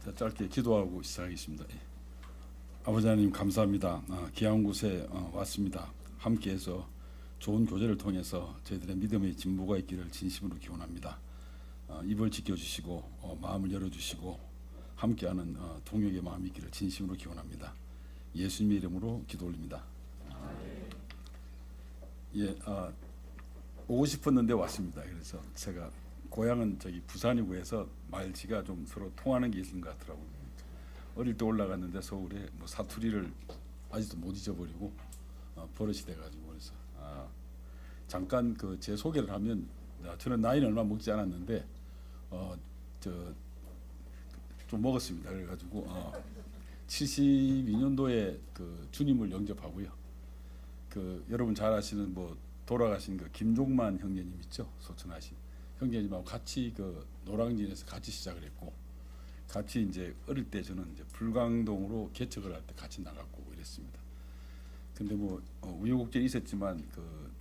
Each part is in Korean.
자, 짧게 기도하고 시작하겠습니다. 예. 아버지 하나님 감사합니다. 귀한 곳에 왔습니다. 함께해서 좋은 교제를 통해서 저희들의 믿음의 진보가 있기를 진심으로 기원합니다. 입을 지켜주시고 마음을 열어주시고 함께하는 동역의 마음이 있기를 진심으로 기원합니다. 예수님의 이름으로 기도 올립니다. 예, 오고 싶었는데 왔습니다. 그래서 제가 고향은 저기 부산이고 해서 말지가 좀 서로 통하는 게 있는 것 같더라고요. 어릴 때 올라갔는데 서울에 뭐 사투리를 아직도 못 잊어버리고 버릇이 돼가지고 그래서 잠깐 그 제 소개를 하면 저는 나이는 얼마 먹지 않았는데 저 좀 먹었습니다. 그래가지고 72년도에 그 주님을 영접하고요. 그 여러분 잘 아시는 뭐 돌아가신 그 김종만 형제님 있죠, 소천하신 형제님하고 같이 그 노량진에서 같이 시작을 했고, 같이 이제 어릴 때 저는 이제 불광동으로 개척을 할 때 같이 나갔고 이랬습니다. 근데 뭐 우여곡절이 있었지만 그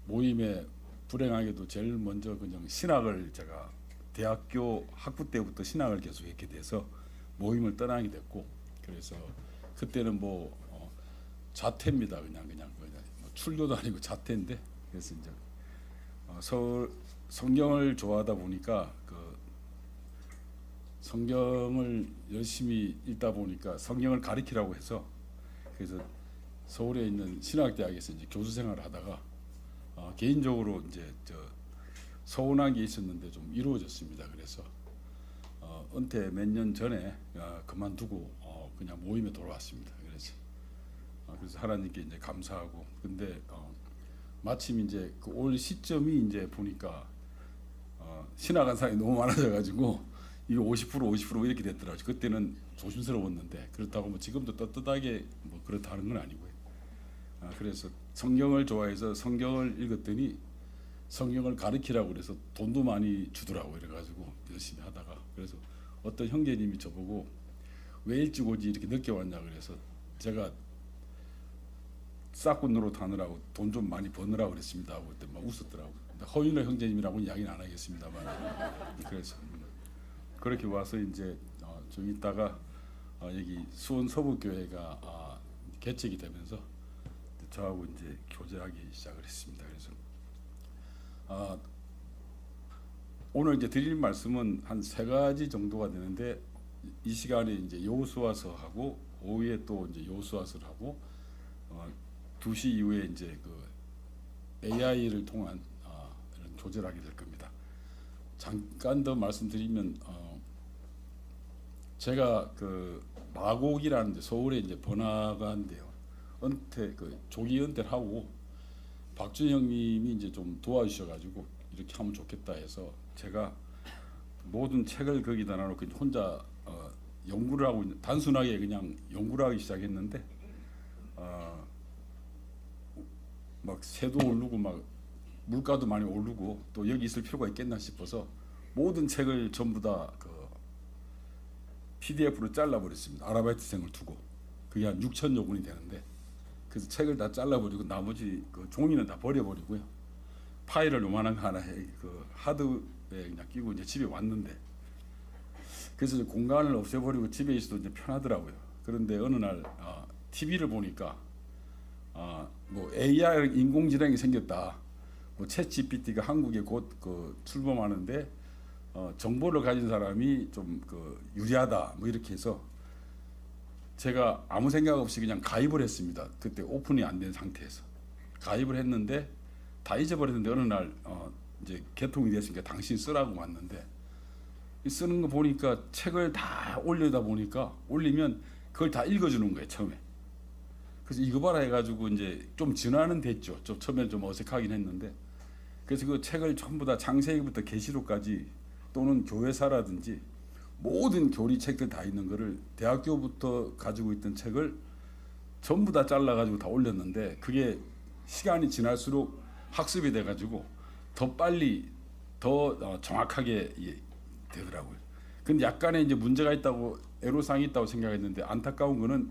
모임에 불행하게도 제일 먼저 그냥 신학을 제가 대학교 학부 때부터 신학을 계속했게 돼서 모임을 떠나게 됐고, 그래서 그때는 뭐 자퇴입니다. 그냥 뭐 출교도 아니고 자퇴인데, 그래서 이제 성경을 좋아하다 보니까 그 성경을 열심히 읽다 보니까 성경을 가리키라고 해서 그래서 서울에 있는 신학대학에서 이제 교수 생활을 하다가 개인적으로 이제 서운한 게 있었는데 좀 이루어졌습니다. 그래서 은퇴 몇 년 전에 그만두고 그냥 모임에 돌아왔습니다. 그래서 하나님께 이제 감사하고, 근데 마침 이제 그 올 시점이 이제 보니까 신학한 사람이 너무 많아져가지고 이거 50% 이렇게 됐더라고요. 그때는 조심스러웠는데 그렇다고 뭐 지금도 떳떳하게 뭐 그렇다는 건 아니고요. 그래서 성경을 좋아해서 성경을 읽었더니 성경을 가르치라고 그래서 돈도 많이 주더라고요. 그래가지고 열심히 하다가, 그래서 어떤 형제님이 저보고 왜 일찍 오지 이렇게 늦게 왔냐 그래서 제가 싹군 노릇하느라고 돈 좀 많이 버느라고 그랬습니다 하고 그때 막 웃었더라고요. 허윤호 형제님이라고는 이야기는 안 하겠습니다만 그래서 그렇게 와서 이제 좀 있다가 여기 수원 서북교회가 개척이 되면서 저하고 이제 교제하기 시작을 했습니다. 그래서 오늘 이제 드릴 말씀은 한 세 가지 정도가 되는데, 이 시간에 이제 여호수아서하고 오후에 또 이제 여호수아서를 하고 2시 이후에 이제 그 AI를 통한 이런 교제를 하게 될 겁니다. 잠깐 더 말씀드리면 제가 그 마곡이라는 데 서울에 이제 번화가인데요. 조기 은퇴를 하고 박준 형님이 이제 좀 도와주셔가지고 이렇게 하면 좋겠다 해서 제가 모든 책을 거기다 놔놓고 혼자 연구를 하고 있는, 단순하게 그냥 연구를 하기 시작했는데 막 새도 오르고 막 물가도 많이 오르고 또 여기 있을 필요가 있겠나 싶어서 모든 책을 전부 다 그 PDF로 잘라버렸습니다. 아르바이트생을 두고 그게 한 6천여 권이 되는데, 그래서 책을 다 잘라버리고 나머지 그 종이는 다 버려버리고요. 파일을 요만한 거 하나 그 하드에 그냥 끼고 이제 집에 왔는데, 그래서 공간을 없애버리고 집에 있어도 이제 편하더라고요. 그런데 어느 날 TV를 보니까 뭐 AI 인공지능이 생겼다. 뭐 챗GPT가 한국에 곧 그 출범하는데 정보를 가진 사람이 좀 그 유리하다. 뭐 이렇게 해서 제가 아무 생각 없이 그냥 가입을 했습니다. 그때 오픈이 안 된 상태에서 가입을 했는데 다 잊어버렸는데 어느 날 이제 개통이 됐으니까 당신 쓰라고 왔는데, 쓰는 거 보니까 책을 다 올리다 보니까 올리면 그걸 다 읽어주는 거예요 처음에. 그래서 이거 봐라 해가지고 이제 좀 진화는 됐죠. 좀 처음에 좀 어색하긴 했는데, 그래서 그 책을 전부 다 창세기부터 계시록까지 또는 교회사라든지 모든 교리 책들 다 있는 거를 대학교부터 가지고 있던 책을 전부 다 잘라가지고 다 올렸는데, 그게 시간이 지날수록 학습이 돼가지고 더 빨리 더 정확하게 되더라고요. 근데 약간의 이제 문제가 있다고, 애로사항이 있다고 생각했는데, 안타까운 거는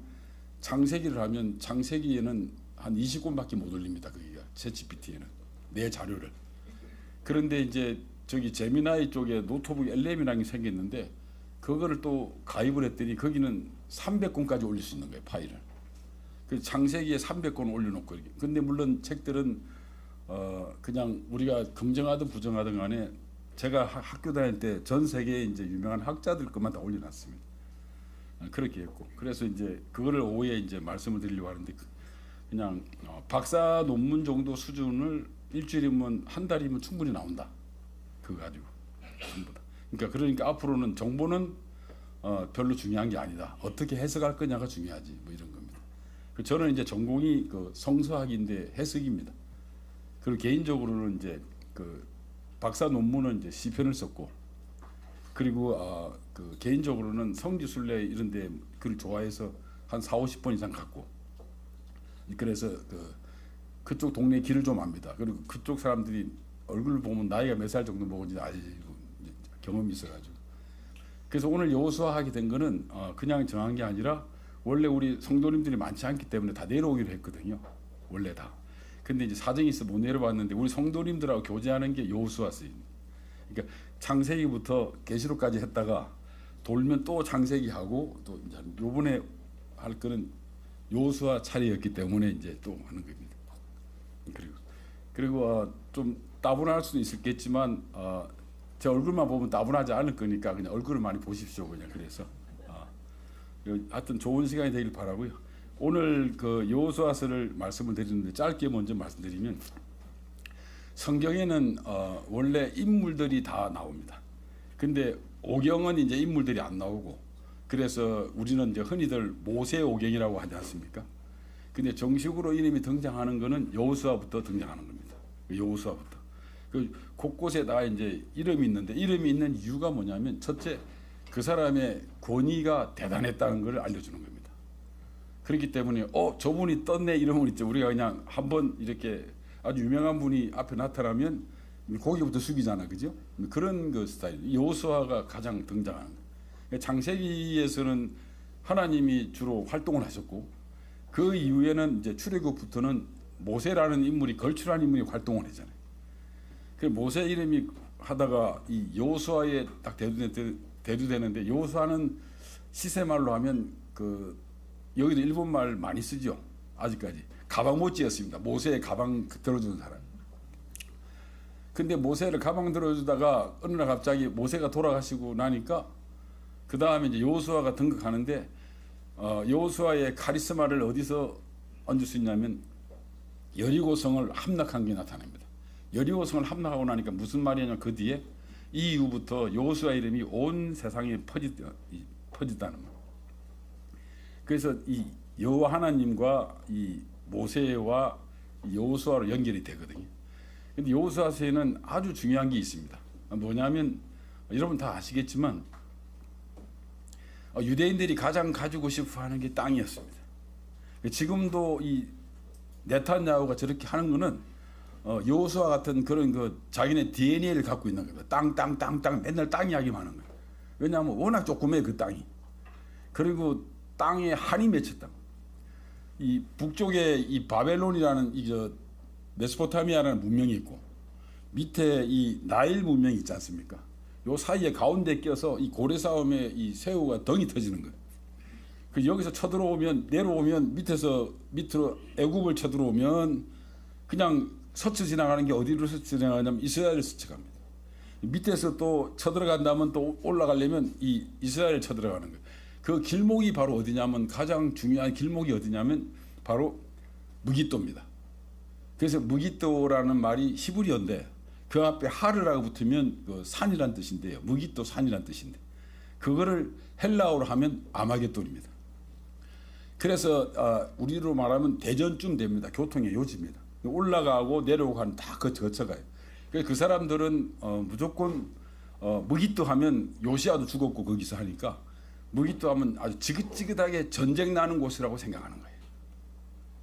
창세기를 하면 창세기에는 한 20권밖에 못 올립니다. 거기가 챗GPT에는 내 자료를. 그런데 이제 저기 제미나이 쪽에 노트북 LM이라는 게 생겼는데 그거를 또 가입을 했더니 거기는 300권까지 올릴 수 있는 거예요, 파일을. 그 창세기에 300권 올려놓고 이렇게. 근데 물론 책들은 그냥 우리가 긍정하든 부정하든 간에 제가 학교 다닐 때 전 세계에 이제 유명한 학자들 것만 다 올려놨습니다. 그렇게 했고, 그래서 이제 그거를 오후에 이제 말씀을 드리려고 하는데 그냥 박사 논문 정도 수준을 일주일이면 한 달이면 충분히 나온다. 그거 가지고 전부 다. 그러니까 앞으로는 정보는 별로 중요한 게 아니다. 어떻게 해석할 거냐가 중요하지. 뭐 이런 겁니다. 저는 이제 전공이 그 성서학인데 해석입니다. 그리고 개인적으로는 이제 그 박사 논문은 이제 시편을 썼고, 그리고 그 개인적으로는 성지순례 이런데 글 좋아해서 한 4~50번 이상 갔고, 그래서 그쪽 동네 길을 좀 압니다. 그리고 그쪽 사람들이 얼굴을 보면 나이가 몇 살 정도 먹은지 알고 경험이 있어가지고. 그래서 오늘 여호수아 하게 된 거는 그냥 정한 게 아니라 원래 우리 성도님들이 많지 않기 때문에 다 내려오기로 했거든요. 원래 다. 근데 이제 사정이 있어 못 내려봤는데 우리 성도님들하고 교제하는 게 여호수아서입니다. 그러니까 창세기부터 계시록까지 했다가 돌면 또 창세기 하고 또 이제 요번에 할 거는 여호수아 차례였기 때문에 이제 또 하는 겁니다. 그리고 좀 따분할 수도 있겠지만 제 얼굴만 보면 따분하지 않을 거니까 그냥 얼굴을 많이 보십시오. 그냥 그래서 하여튼 좋은 시간이 되길 바라고요. 오늘 그 여호수아서를 말씀을 드리는데 짧게 먼저 말씀드리면, 성경에는 원래 인물들이 다 나옵니다. 근데 오경은 이제 인물들이 안 나오고, 그래서 우리는 이제 흔히들 모세 오경이라고 하지 않습니까? 근데 정식으로 이름이 등장하는 거는 여호수아부터 등장하는 겁니다. 여호수아부터. 그 곳곳에 다 이제 이름이 있는데, 이름이 있는 이유가 뭐냐면, 첫째, 그 사람의 권위가 대단했다는 걸 알려주는 겁니다. 그렇기 때문에 저분이 떴네 이러면 있죠. 우리가 그냥 한번 이렇게 아주 유명한 분이 앞에 나타나면 고개부터 숙이잖아, 그죠? 그런 그 스타일. 여호수아가 가장 등장하는 거예요. 창세기에서는 하나님이 주로 활동을 하셨고, 그 이후에는 이제 출애굽부터는 모세라는 인물이, 걸출한 인물이 활동을 했잖아요. 그 모세 이름이 하다가 이 여호수아에 딱 대두되는데, 여호수아는 시세말로 하면 여기도 일본말 많이 쓰죠. 아직까지 가방 못 지었습니다. 모세의 가방 들어주는 사람. 근데 모세를 가방 들어주다가 어느 날 갑자기 모세가 돌아가시고 나니까 그 다음에 이제 여호수아가 등극하는데, 여호수아의 카리스마를 어디서 얹을 수 있냐면 여리고성을 함락한 게 나타납니다. 여리고성을 함락하고 나니까 무슨 말이냐면 그 뒤에 이 이후부터 여호수아 이름이 온 세상에 퍼졌다는 말. 그래서 이 여호와 하나님과 이 모세와 여호수아로 연결이 되거든요. 근데 여호수아서에는 아주 중요한 게 있습니다. 뭐냐면 여러분 다 아시겠지만 유대인들이 가장 가지고 싶어하는 게 땅이었습니다. 지금도 이 네탄야후가 저렇게 하는 거는 여호수아 같은 그런 자기네 DNA를 갖고 있는 겁니다. 땅 맨날 땅 이야기만 하는 거예요. 왜냐하면 워낙 조그매 그 땅이. 그리고 땅에 한이 맺혔다. 이 북쪽에 이 바벨론이라는 메소포타미아라는 문명이 있고, 밑에 이 나일 문명이 있지 않습니까? 요 사이에 가운데 껴서 이 고래 싸움에 이 새우가 덩이 터지는 거예요. 그 여기서 쳐들어오면, 내려오면 밑으로 애굽을 쳐들어오면 그냥 서쳐 지나가는 게 어디로 서쳐 지나가냐면 이스라엘을 스쳐갑니다. 밑에서 또 쳐들어간다면 또 올라가려면 이 이스라엘을 쳐들어가는 거예요. 그 길목이 바로 어디냐면, 가장 중요한 길목이 어디냐면 바로 무깃도입니다. 그래서 무깃도라는 말이 히브리어인데 그 앞에 하르라고 붙으면 산이란 뜻인데요. 무깃도 산이란 뜻인데, 그거를 헬라어로 하면 아마겟돈입니다. 그래서 우리로 말하면 대전쯤 됩니다. 교통의 요지입니다. 올라가고 내려오고 하는 다 거쳐가요. 그래서 그 사람들은 무조건 무깃도 하면, 요시아도 죽었고 거기서 하니까 무깃도 하면 아주 지긋지긋하게 전쟁 나는 곳이라고 생각하는 거예요.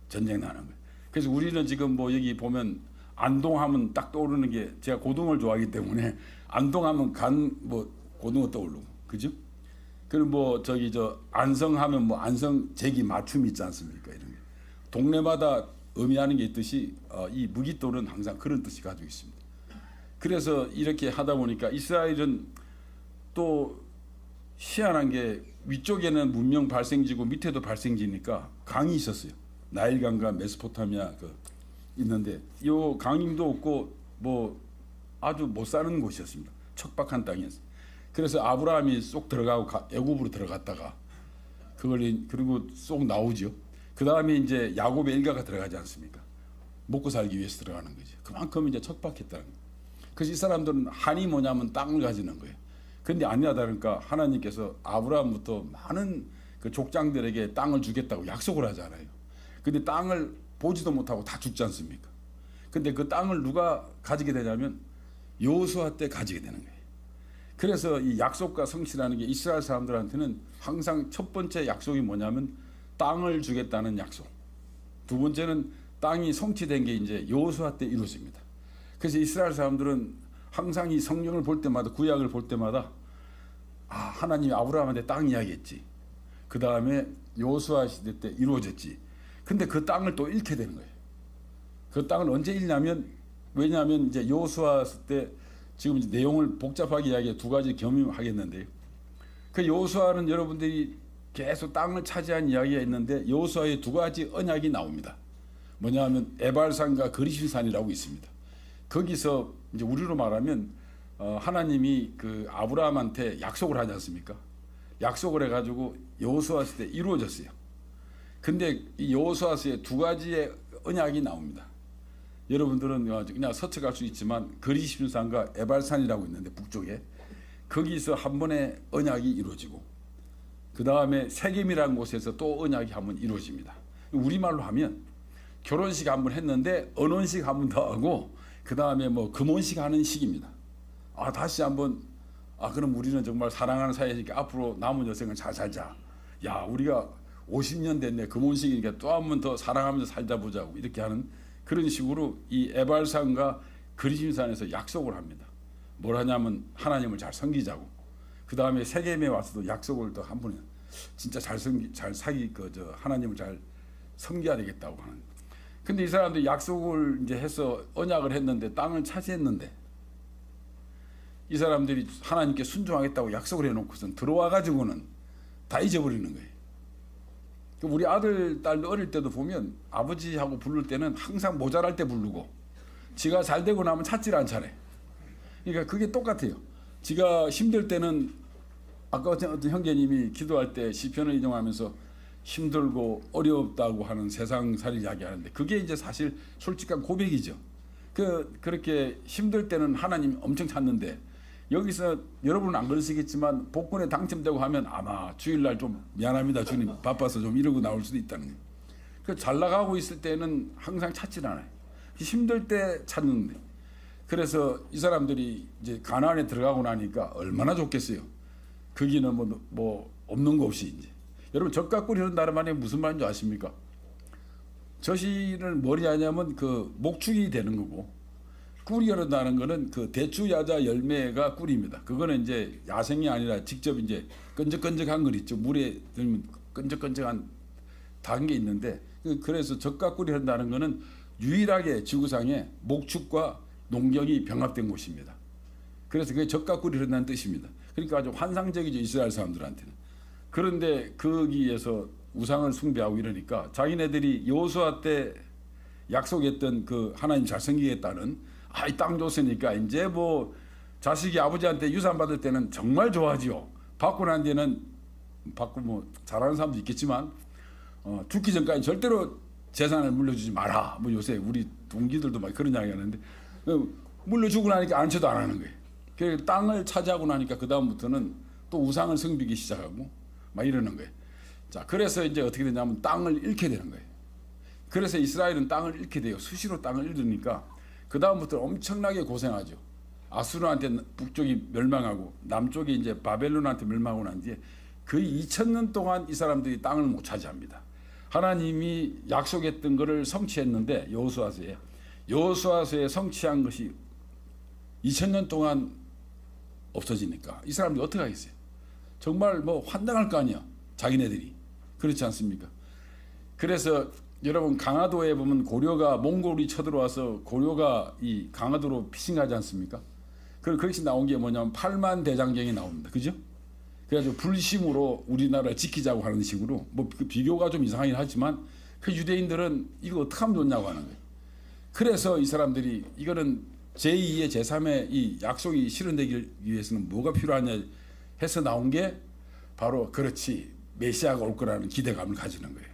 전쟁 나는 거예요. 그래서 우리는 지금 뭐 여기 보면 안동하면 딱 떠오르는 게, 제가 고등어를 좋아하기 때문에 안동하면 고등어 떠오르고, 그죠? 그리고 뭐 안성하면 뭐 안성 제기 맞춤 있지 않습니까? 이런 게 동네마다 의미하는 게 있듯이 이 무깃도는 항상 그런 뜻이 가지고 있습니다. 그래서 이렇게 하다 보니까 이스라엘은 또 희한한 게 위쪽에는 문명 발생지고 밑에도 발생지니까 강이 있었어요. 나일강과 메소포타미아 있는데 이 강림도 없고 뭐 아주 못 사는 곳이었습니다. 척박한 땅이었어요. 그래서 아브라함이 쏙 들어가고 애굽으로 들어갔다가 그리고 쏙 나오죠. 그 다음에 이제 야곱의 일가가 들어가지 않습니까? 먹고 살기 위해서 들어가는 거죠. 그만큼 이제 척박했다는 거예요. 그래서 이 사람들은 한이 뭐냐면 땅을 가지는 거예요. 그런데 아니나 다를까 하나님께서 아브라함부터 많은 그 족장들에게 땅을 주겠다고 약속을 하잖아요. 근데 땅을 보지도 못하고 다 죽지 않습니까? 근데 그 땅을 누가 가지게 되냐면 여호수아 때 가지게 되는 거예요. 그래서 이 약속과 성취라는 게 이스라엘 사람들한테는 항상 첫 번째 약속이 뭐냐면 땅을 주겠다는 약속. 두 번째는 땅이 성취된 게 이제 여호수아 때 이루어집니다. 그래서 이스라엘 사람들은 항상 이 성경을 볼 때마다 구약을 볼 때마다 하나님이 아브라함한테 땅 이야기했지. 그 다음에 여호수아 시대 때 이루어졌지. 근데 그 땅을 또 잃게 되는 거예요. 그 땅을 언제 잃냐면 왜냐하면 이제 여호수아 때 지금 이제 내용을 복잡하게 이야기해 두 가지 겸임하겠는데요. 그 여호수아는 여러분들이 계속 땅을 차지한 이야기가 있는데 여호수아의 두 가지 언약이 나옵니다. 뭐냐하면 에발산과 그리심산이라고 있습니다. 거기서 이제 우리로 말하면 하나님이 그 아브라함한테 약속을 하지 않습니까? 약속을 해가지고 여호수아서 때 이루어졌어요. 근데 이 여호수아서에 두 가지의 언약이 나옵니다. 여러분들은 그냥 서측할 수 있지만 그리심산과 에발산이라고 있는데 북쪽에 거기서 한 번의 언약이 이루어지고 그 다음에 세겜이라는 곳에서 또 언약이 한 번 이루어집니다. 우리말로 하면 결혼식 한 번 했는데 언혼식 한 번 더 하고 그 다음에 뭐 금혼식 하는 식입니다. 다시 한번 그럼 우리는 정말 사랑하는 사이니까 앞으로 남은 여생을 잘 살자. 야 우리가 50년 됐네. 금혼식이니까 또 한 번 더 사랑하면서 살자 보자고 이렇게 하는 그런 식으로 이 에발산과 그리심산에서 약속을 합니다. 뭘 하냐면 하나님을 잘 섬기자고. 그 다음에 세겜에 와서도 약속을 또 한 번에 진짜 하나님을 잘 섬겨야 되겠다고 하는. 근데 이 사람들이 약속을 이제 해서 언약을 했는데 땅을 차지했는데 이 사람들이 하나님께 순종하겠다고 약속을 해놓고선 들어와 가지고는 다 잊어버리는 거예요. 우리 아들, 딸도 어릴 때도 보면 아버지하고 부를 때는 항상 모자랄 때 부르고 지가 잘 되고 나면 찾질 않잖아요. 그러니까 그게 똑같아요. 지가 힘들 때는 아까 어떤 형제님이 기도할 때 시편을 인용하면서 힘들고 어렵다고 하는 세상살이 이야기하는데 그게 이제 사실 솔직한 고백이죠. 그렇게 힘들 때는 하나님 엄청 찾는데 여기서 여러분은 안 그러시겠지만 복권에 당첨되고 하면 아마 주일날 좀 미안합니다 주님 바빠서 좀 이러고 나올 수도 있다는 거예요. 잘 나가고 있을 때는 항상 찾질 않아요. 힘들 때 찾는데 그래서 이 사람들이 이제 가나안에 들어가고 나니까 얼마나 좋겠어요. 거기는 뭐 없는 거 없이 이제 여러분 젖과 꿀이 흐른다는 말이 무슨 말인지 아십니까? 젖을 뭐리 하냐면 그 목축이 되는 거고 꿀이 흐른다는 거는 그 대추 야자 열매가 꿀입니다. 그거는 이제 야생이 아니라 직접 이제 끈적끈적한 거 있죠. 물에 들면 끈적끈적한 단 게 있는데 그래서 젖과 꿀이 흐른다는 거는 유일하게 지구상에 목축과 농경이 병합된 곳입니다. 그래서 그게 젖과 꿀이 흐른다는 뜻입니다. 그러니까 아주 환상적이죠 이스라엘 사람들한테는. 그런데 거기에서 우상을 숭배하고 이러니까 자기네들이 여호수아 때 약속했던 그 하나님 잘 섬기겠다는 이 땅 줬으니까 이제 뭐 자식이 아버지한테 유산 받을 때는 정말 좋아하지요. 받고 난 뒤에는 받고 뭐 잘하는 사람도 있겠지만 죽기 전까지 절대로 재산을 물려주지 마라. 뭐 요새 우리 동기들도 막 그런 이야기 하는데 물려주고 나니까 안쳐도 안 하는 거예요. 그 땅을 차지하고 나니까 그 다음부터는 또 우상을 섬기기 시작하고 막 이러는 거예요. 자, 그래서 이제 어떻게 되냐면 땅을 잃게 되는 거예요. 그래서 이스라엘은 땅을 잃게 돼요. 수시로 땅을 잃으니까 그 다음부터 엄청나게 고생하죠. 아수르한테 북쪽이 멸망하고 남쪽이 이제 바벨론한테 멸망하고 난 뒤에 거의 2000년 동안 이 사람들이 땅을 못 차지합니다. 하나님이 약속했던 것을 성취했는데 여호수아서에 성취한 것이 2000년 동안 없어지니까 이 사람들이 어떻게 하겠어요? 정말 뭐 환장할 거 아니야. 자기네들이. 그렇지 않습니까? 그래서 여러분 강화도에 보면 고려가 몽골이 쳐들어와서 고려가 이 강화도로 피싱하지 않습니까? 거기서 나온 게 뭐냐면 8만 대장경이 나옵니다. 그죠? 그래가지고 불심으로 우리나라를 지키자고 하는 식으로 뭐 그 비교가 좀 이상하긴 하지만 그 유대인들은 이거 어떻게 하면 좋냐고 하는 거예요. 그래서 이 사람들이 이거는 제2의 제3의 이 약속이 실현되기 위해서는 뭐가 필요하냐 해서 나온 게 바로 그렇지 메시아가 올 거라는 기대감을 가지는 거예요.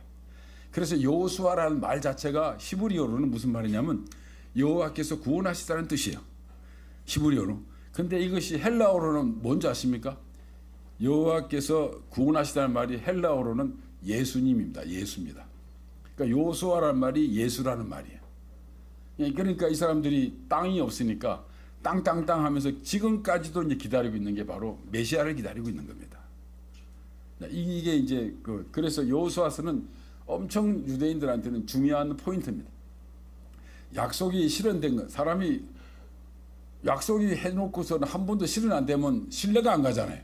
그래서 여호수아라는 말 자체가 히브리어로는 무슨 말이냐면 여호와께서 구원하시다는 뜻이에요. 히브리어로. 근데 이것이 헬라어로는 뭔지 아십니까? 여호와께서 구원하시다는 말이 헬라어로는 예수님입니다. 예수입니다. 그러니까 여호수아라는 말이 예수라는 말이에요. 그러니까 이 사람들이 땅이 없으니까 땅 하면서 지금까지도 이제 기다리고 있는 게 바로 메시아를 기다리고 있는 겁니다. 이게 이제 그래서 여호수아서는 엄청 유대인들한테는 중요한 포인트입니다. 약속이 실현된 것, 사람이 약속이 해놓고서는 한 번도 실현 안 되면 신뢰가 안 가잖아요.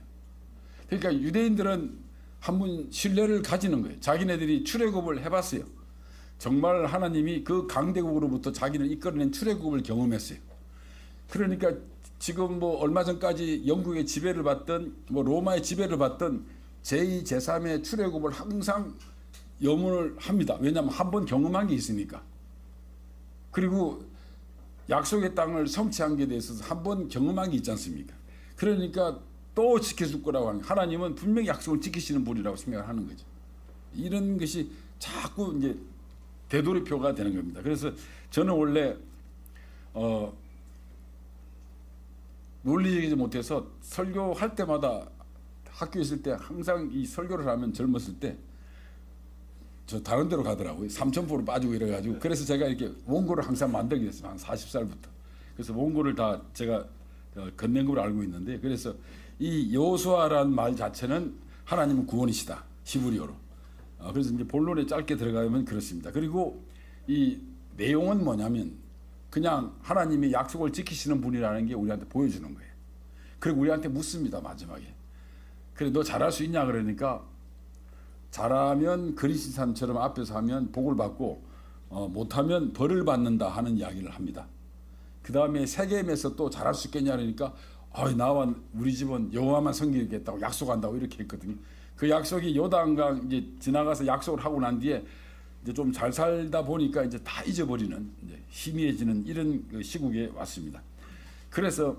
그러니까 유대인들은 한 번 신뢰를 가지는 거예요. 자기네들이 출애굽을 해봤어요. 정말 하나님이 그 강대국으로부터 자기를 이끌어낸 출애굽을 경험했어요. 그러니까 지금 뭐 얼마 전까지 영국의 지배를 받던 뭐 로마의 지배를 받던 제2, 제3의 출애굽을 항상 염원을 합니다. 왜냐하면 한 번 경험한 게 있으니까. 그리고 약속의 땅을 성취한 게 대해서 한 번 경험한 게 있지 않습니까? 그러니까 또 지켜줄 거라고 하는, 하나님은 분명히 약속을 지키시는 분이라고 생각을 하는 거죠. 이런 것이 자꾸 이제 되돌이표가 되는 겁니다. 그래서 저는 원래 논리적이지 못해서 설교할 때마다 학교에 있을 때 항상 이 설교를 하면 젊었을 때 저 다른 데로 가더라고요. 삼천포로 빠지고 이래가지고. 그래서 제가 이렇게 원고를 항상 만들게 됐어요. 한 40살부터. 그래서 원고를 다 제가 건넨 걸 알고 있는데, 그래서 이 여호수아라는 말 자체는 하나님은 구원이시다. 히브리어로. 그래서 이제 본론에 짧게 들어가면 그렇습니다. 그리고 이 내용은 뭐냐면 그냥 하나님이 약속을 지키시는 분이라는 게 우리한테 보여주는 거예요. 그리고 우리한테 묻습니다. 마지막에. 그래 너 잘할 수 있냐 그러니까 잘하면 그리스도인처럼 앞에서 하면 복을 받고 못하면 벌을 받는다 하는 이야기를 합니다. 그 다음에 세겜에서 또 잘할 수 있겠냐 그러니까 나와 우리 집은 여호와만 섬기겠다고 약속한다고 이렇게 했거든요. 그 약속이 요단강 이제 지나가서 약속을 하고 난 뒤에 이제 좀 잘 살다 보니까 이제 다 잊어버리는 이제 희미해지는 이런 그 시국에 왔습니다. 그래서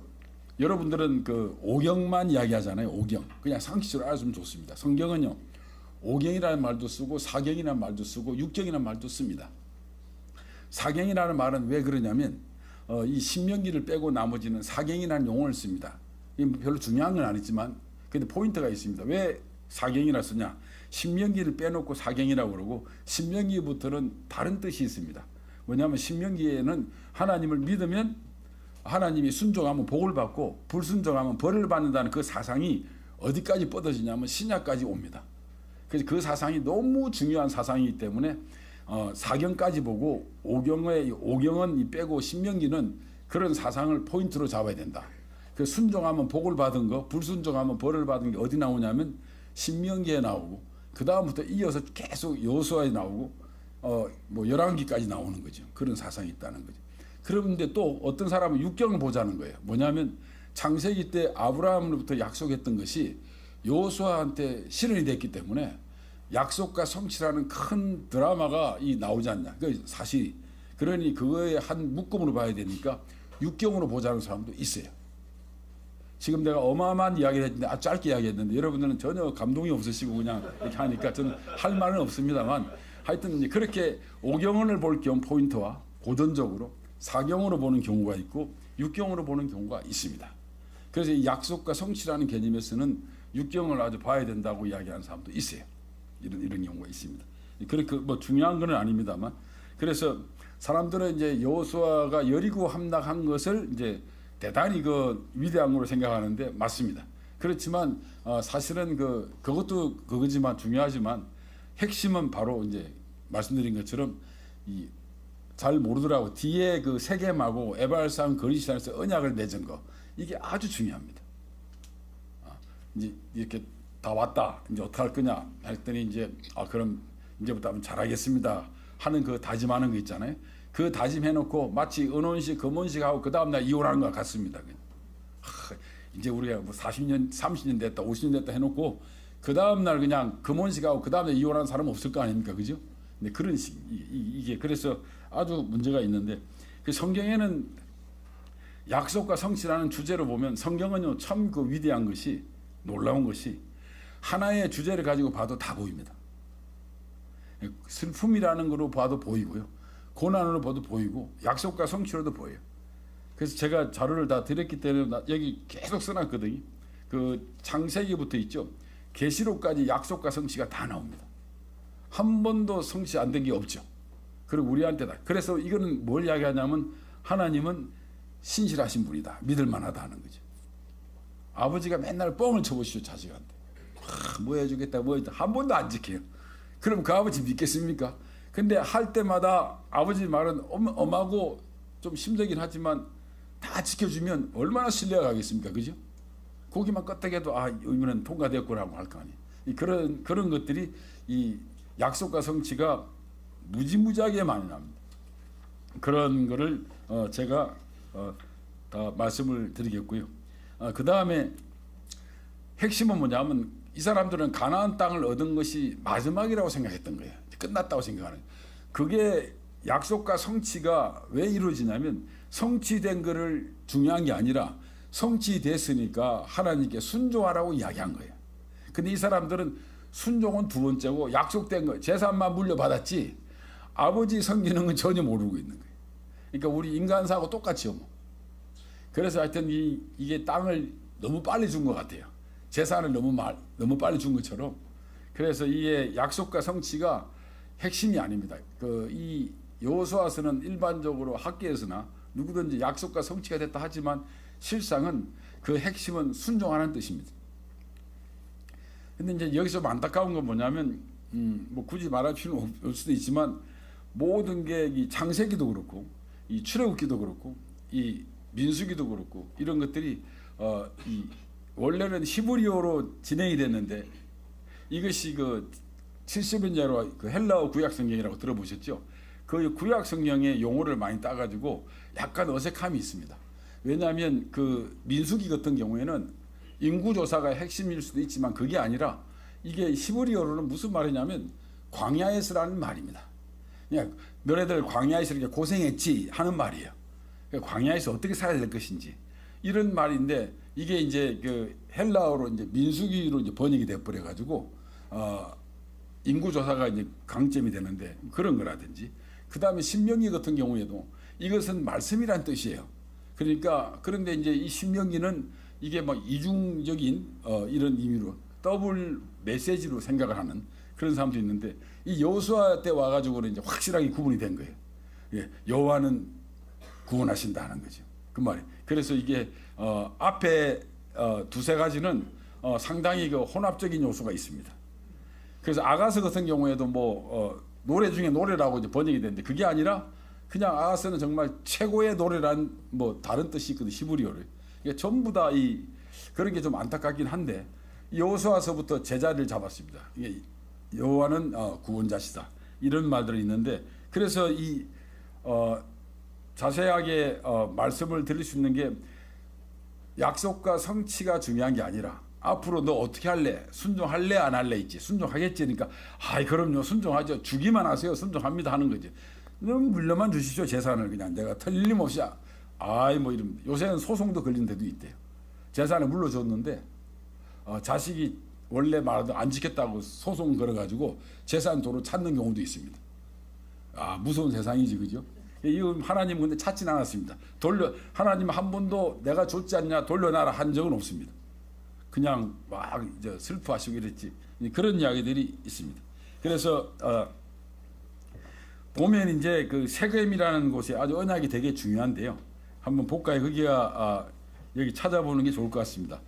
여러분들은 그 오경만 이야기하잖아요. 오경. 그냥 상식적으로 알았으면 좋습니다. 성경은요. 오경이라는 말도 쓰고 사경이라는 말도 쓰고 육경이라는 말도 씁니다. 사경이라는 말은 왜 그러냐면 이 신명기를 빼고 나머지는 사경이라는 용어를 씁니다. 별로 중요한 건 아니지만 근데 포인트가 있습니다. 왜 사경이라 쓰냐? 신명기를 빼놓고 사경이라고 그러고 신명기부터는 다른 뜻이 있습니다. 뭐냐면 신명기에는 하나님을 믿으면 하나님이 순종하면 복을 받고 불순종하면 벌을 받는다는 그 사상이 어디까지 뻗어지냐면 신약까지 옵니다. 그래서 그 사상이 너무 중요한 사상이기 때문에 사경까지 보고 오경은 이 빼고 신명기는 그런 사상을 포인트로 잡아야 된다. 그 순종하면 복을 받은 거, 불순종하면 벌을 받은 게 어디 나오냐면 신명기에 나오고 그 다음부터 이어서 계속 여호수아에 나오고 뭐 열왕기까지 나오는 거죠. 그런 사상이 있다는 거죠. 그런데 또 어떤 사람은 육경을 보자는 거예요. 뭐냐면 창세기 때 아브라함으로부터 약속했던 것이 여호수아한테 실현이 됐기 때문에 약속과 성취라는 큰 드라마가 나오지 않냐. 그 사실이. 그러니 그거의 한 묶음으로 봐야 되니까 육경으로 보자는 사람도 있어요. 지금 내가 어마어마한 이야기를 했는데 아주 짧게 이야기했는데 여러분들은 전혀 감동이 없으시고 그냥 이렇게 하니까 저는 할 말은 없습니다만 하여튼 그렇게 오경을 볼 겸 포인트와 고전적으로 사경으로 보는 경우가 있고 육경으로 보는 경우가 있습니다. 그래서 이 약속과 성취라는 개념에서는 육경을 아주 봐야 된다고 이야기하는 사람도 있어요. 이런 경우가 있습니다. 그렇게 뭐 중요한 건 아닙니다만 그래서 사람들은 이제 여호수아가 여리고 함락한 것을 이제 대단히 그 위대한 걸로 생각하는데 맞습니다. 그렇지만 사실은 그것도 그거지만 중요하지만 핵심은 바로 이제 말씀드린 것처럼 잘 모르더라고 뒤에 그 세겜하고 에발산 거리시단에서 언약을 맺은 거 이게 아주 중요합니다. 이제 이렇게 다 왔다. 이제 어떻게 할 거냐 했더니 이제 그럼 이제부터 하면 잘하겠습니다 하는 그 다짐하는 거 있잖아요. 그 다짐해놓고 마치 은혼식, 금혼식 하고 그 다음날 이혼하는 것 같습니다. 이제 우리가 뭐 40년, 30년 됐다, 50년 됐다 해놓고 그 다음 날 그냥 금혼식하고 그 다음에 이혼하는 사람 없을 거 아닙니까, 그죠? 근데 그런 이게 그래서 아주 문제가 있는데 그 성경에는 약속과 성취라는 주제로 보면 성경은요 참 그 위대한 것이 놀라운 것이 하나의 주제를 가지고 봐도 다 보입니다. 슬픔이라는 거로 봐도 보이고요, 고난으로 봐도 보이고, 약속과 성취로도 보여요. 그래서 제가 자료를 다 드렸기 때문에 여기 계속 써놨거든요. 그 창세기부터 있죠. 계시록까지 약속과 성취가 다 나옵니다. 한 번도 성취 안 된 게 없죠. 그리고 우리한테 다. 그래서 이거는 뭘 이야기하냐면 하나님은 신실하신 분이다, 믿을 만하다 하는 거죠. 아버지가 맨날 뻥을 쳐보시죠, 자식한테. 뭐 해주겠다, 뭐 해주겠다. 한 번도 안 지켜요. 그럼 그 아버지 믿겠습니까? 근데 할 때마다 아버지 말은 엄하고 좀 힘들긴 하지만 다 지켜주면 얼마나 신뢰가 가겠습니까, 그죠? 거기만 껐다해도 이번엔 통과되었구나고 할 거 아니에요. 그런 것들이 이 약속과 성취가 무지무지하게 많이 납니다. 그런 거를 제가 다 말씀을 드리겠고요. 그 다음에 핵심은 뭐냐면 이 사람들은 가나안 땅을 얻은 것이 마지막이라고 생각했던 거예요. 끝났다고 생각하는 거예요. 그게 약속과 성취가 왜 이루어지냐면 성취된 거를 중요한 게 아니라 성취됐으니까 하나님께 순종하라고 이야기한 거예요. 근데 이 사람들은 순종은 두 번째고 약속된 거 재산만 물려받았지 아버지 섬기는 건 전혀 모르고 있는 거예요. 그러니까 우리 인간사하고 똑같이요. 뭐. 그래서 하여튼 이게 땅을 너무 빨리 준 것 같아요. 재산을 너무 빨리 준 것처럼. 그래서 이게 약속과 성취가 핵심이 아닙니다. 이 여호수아서는 일반적으로 학계에서나 누구든지 약속과 성취가 됐다 하지만 실상은 그 핵심은 순종하는 뜻입니다. 근데 이제 여기서 안타까운 건 뭐냐면 뭐 굳이 말할 필요는 없을 수도 있지만 모든 게 이 창세기도 그렇고 이 출애굽기도 그렇고 이 민수기도 그렇고 이런 것들이 원래는 히브리어로 진행이 됐는데 이것이 그 70년대로 그 헬라어 구약 성경이라고 들어보셨죠? 그 구약 성경의 용어를 많이 따가지고 약간 어색함이 있습니다. 왜냐하면 그 민수기 같은 경우에는 인구조사가 핵심일 수도 있지만 그게 아니라 이게 히브리어로는 무슨 말이냐면 광야에서라는 말입니다. 그냥 너네들 광야에서 이렇게 고생했지 하는 말이에요. 광야에서 어떻게 살아야 될 것인지 이런 말인데 이게 이제 그 헬라어로 이제 민수기로 이제 번역이 돼 버려 가지고 인구조사가 이제 강점이 되는데 그런 거라든지 그 다음에 신명기 같은 경우에도 이것은 말씀이란 뜻이에요. 그러니까 그런데 이제 이 신명기는 이게 막 이중적인 이런 의미로 더블 메시지로 생각을 하는 그런 사람도 있는데 이 여호수아 때 와가지고는 이제 확실하게 구분이 된 거예요. 예, 여호와는 구원하신다 하는 거죠. 그 말이. 그래서 이게 앞에 두세 가지는 상당히 그 혼합적인 요소가 있습니다. 그래서 아가서 같은 경우에도 뭐 노래 중에 노래라고 이제 번역이 되는데 그게 아니라 그냥 아가서는 정말 최고의 노래란 뭐 다른 뜻이 있거든 히브리어를. 그러니까 전부 다 그런 게 좀 안타깝긴 한데 여호수아서부터 제자리를 잡았습니다. 이게 여호와는 구원자시다 이런 말들이 있는데 그래서 자세하게 말씀을 드릴 수 있는 게 약속과 성취가 중요한 게 아니라 앞으로 너 어떻게 할래? 순종할래? 안 할래? 있지. 순종하겠지. 그러니까 그럼요. 순종하죠. 주기만 하세요. 순종합니다 하는 거지. 너무 물려만 주시죠. 재산을 그냥 내가 틀림없이 뭐 이런 요새는 소송도 걸린 데도 있대요. 재산을 물려줬는데 자식이 원래 말하던 안 지켰다고 소송 걸어가지고 재산 도로 찾는 경우도 있습니다. 무서운 세상이지, 그죠? 이거 하나님 근데 찾진 않았습니다. 하나님 한 번도 내가 줬지 않냐 돌려놔라 한 적은 없습니다. 그냥 막 이제 슬퍼하시고 이랬지. 그런 이야기들이 있습니다. 그래서 보면 이제 그 세겜이라는 곳이 아주 언약이 되게 중요한데요. 한번 볼까요? 거기가 여기 찾아보는 게 좋을 것 같습니다.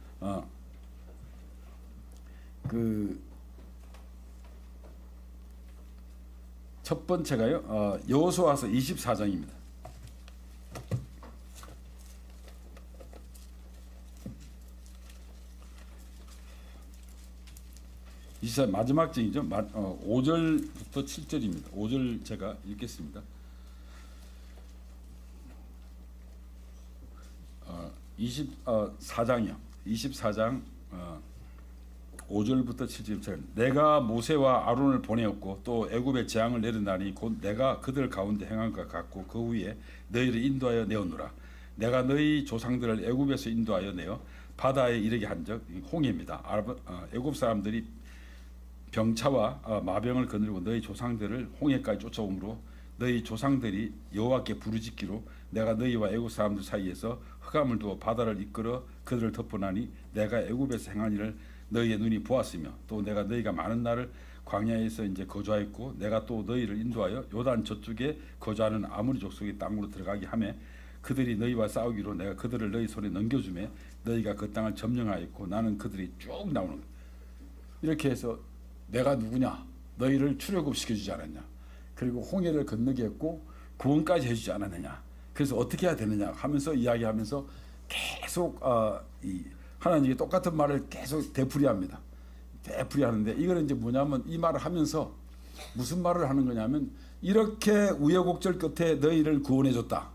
첫 번째가요. 여호수아서 24장입니다. 마지막 장이죠. 5절부터 7절입니다. 5절 제가 읽겠습니다. 24장이요. 24장 5절부터 7절. 내가 모세와 아론을 보내었고 또 애굽에 재앙을 내린다니 곧 내가 그들 가운데 행한 것 같고 그 후에 너희를 인도하여 내었노라. 내가 너희 조상들을 애굽에서 인도하여 내어 바다에 이르게 한 적 홍해입니다. 애굽 사람들이 병차와 마병을 거느리고 너희 조상들을 홍해까지 쫓아오므로 너희 조상들이 여호와께 부르짖기로 내가 너희와 애굽 사람들 사이에서 흑암을 두어 바다를 이끌어 그들을 덮어나니 내가 애굽에서 행한 일을 너희의 눈이 보았으며 또 내가 너희가 많은 날을 광야에서 이제 거주하였고 내가 또 너희를 인도하여 요단 저쪽에 거주하는 아모리 족속의 땅으로 들어가게 하매 그들이 너희와 싸우기로 내가 그들을 너희 손에 넘겨주매 너희가 그 땅을 점령하였고 나는 그들이 쭉 나오는 거예요. 이렇게 해서 내가 누구냐? 너희를 출애굽시켜주지 않았냐? 그리고 홍해를 건너게 했고 구원까지 해주지 않았느냐? 그래서 어떻게 해야 되느냐 하면서 이야기하면서 계속 이 하나님께 똑같은 말을 계속 되풀이합니다. 되풀이하는데 이거는 이제 뭐냐면 이 말을 하면서 무슨 말을 하는 거냐면 이렇게 우여곡절 끝에 너희를 구원해줬다.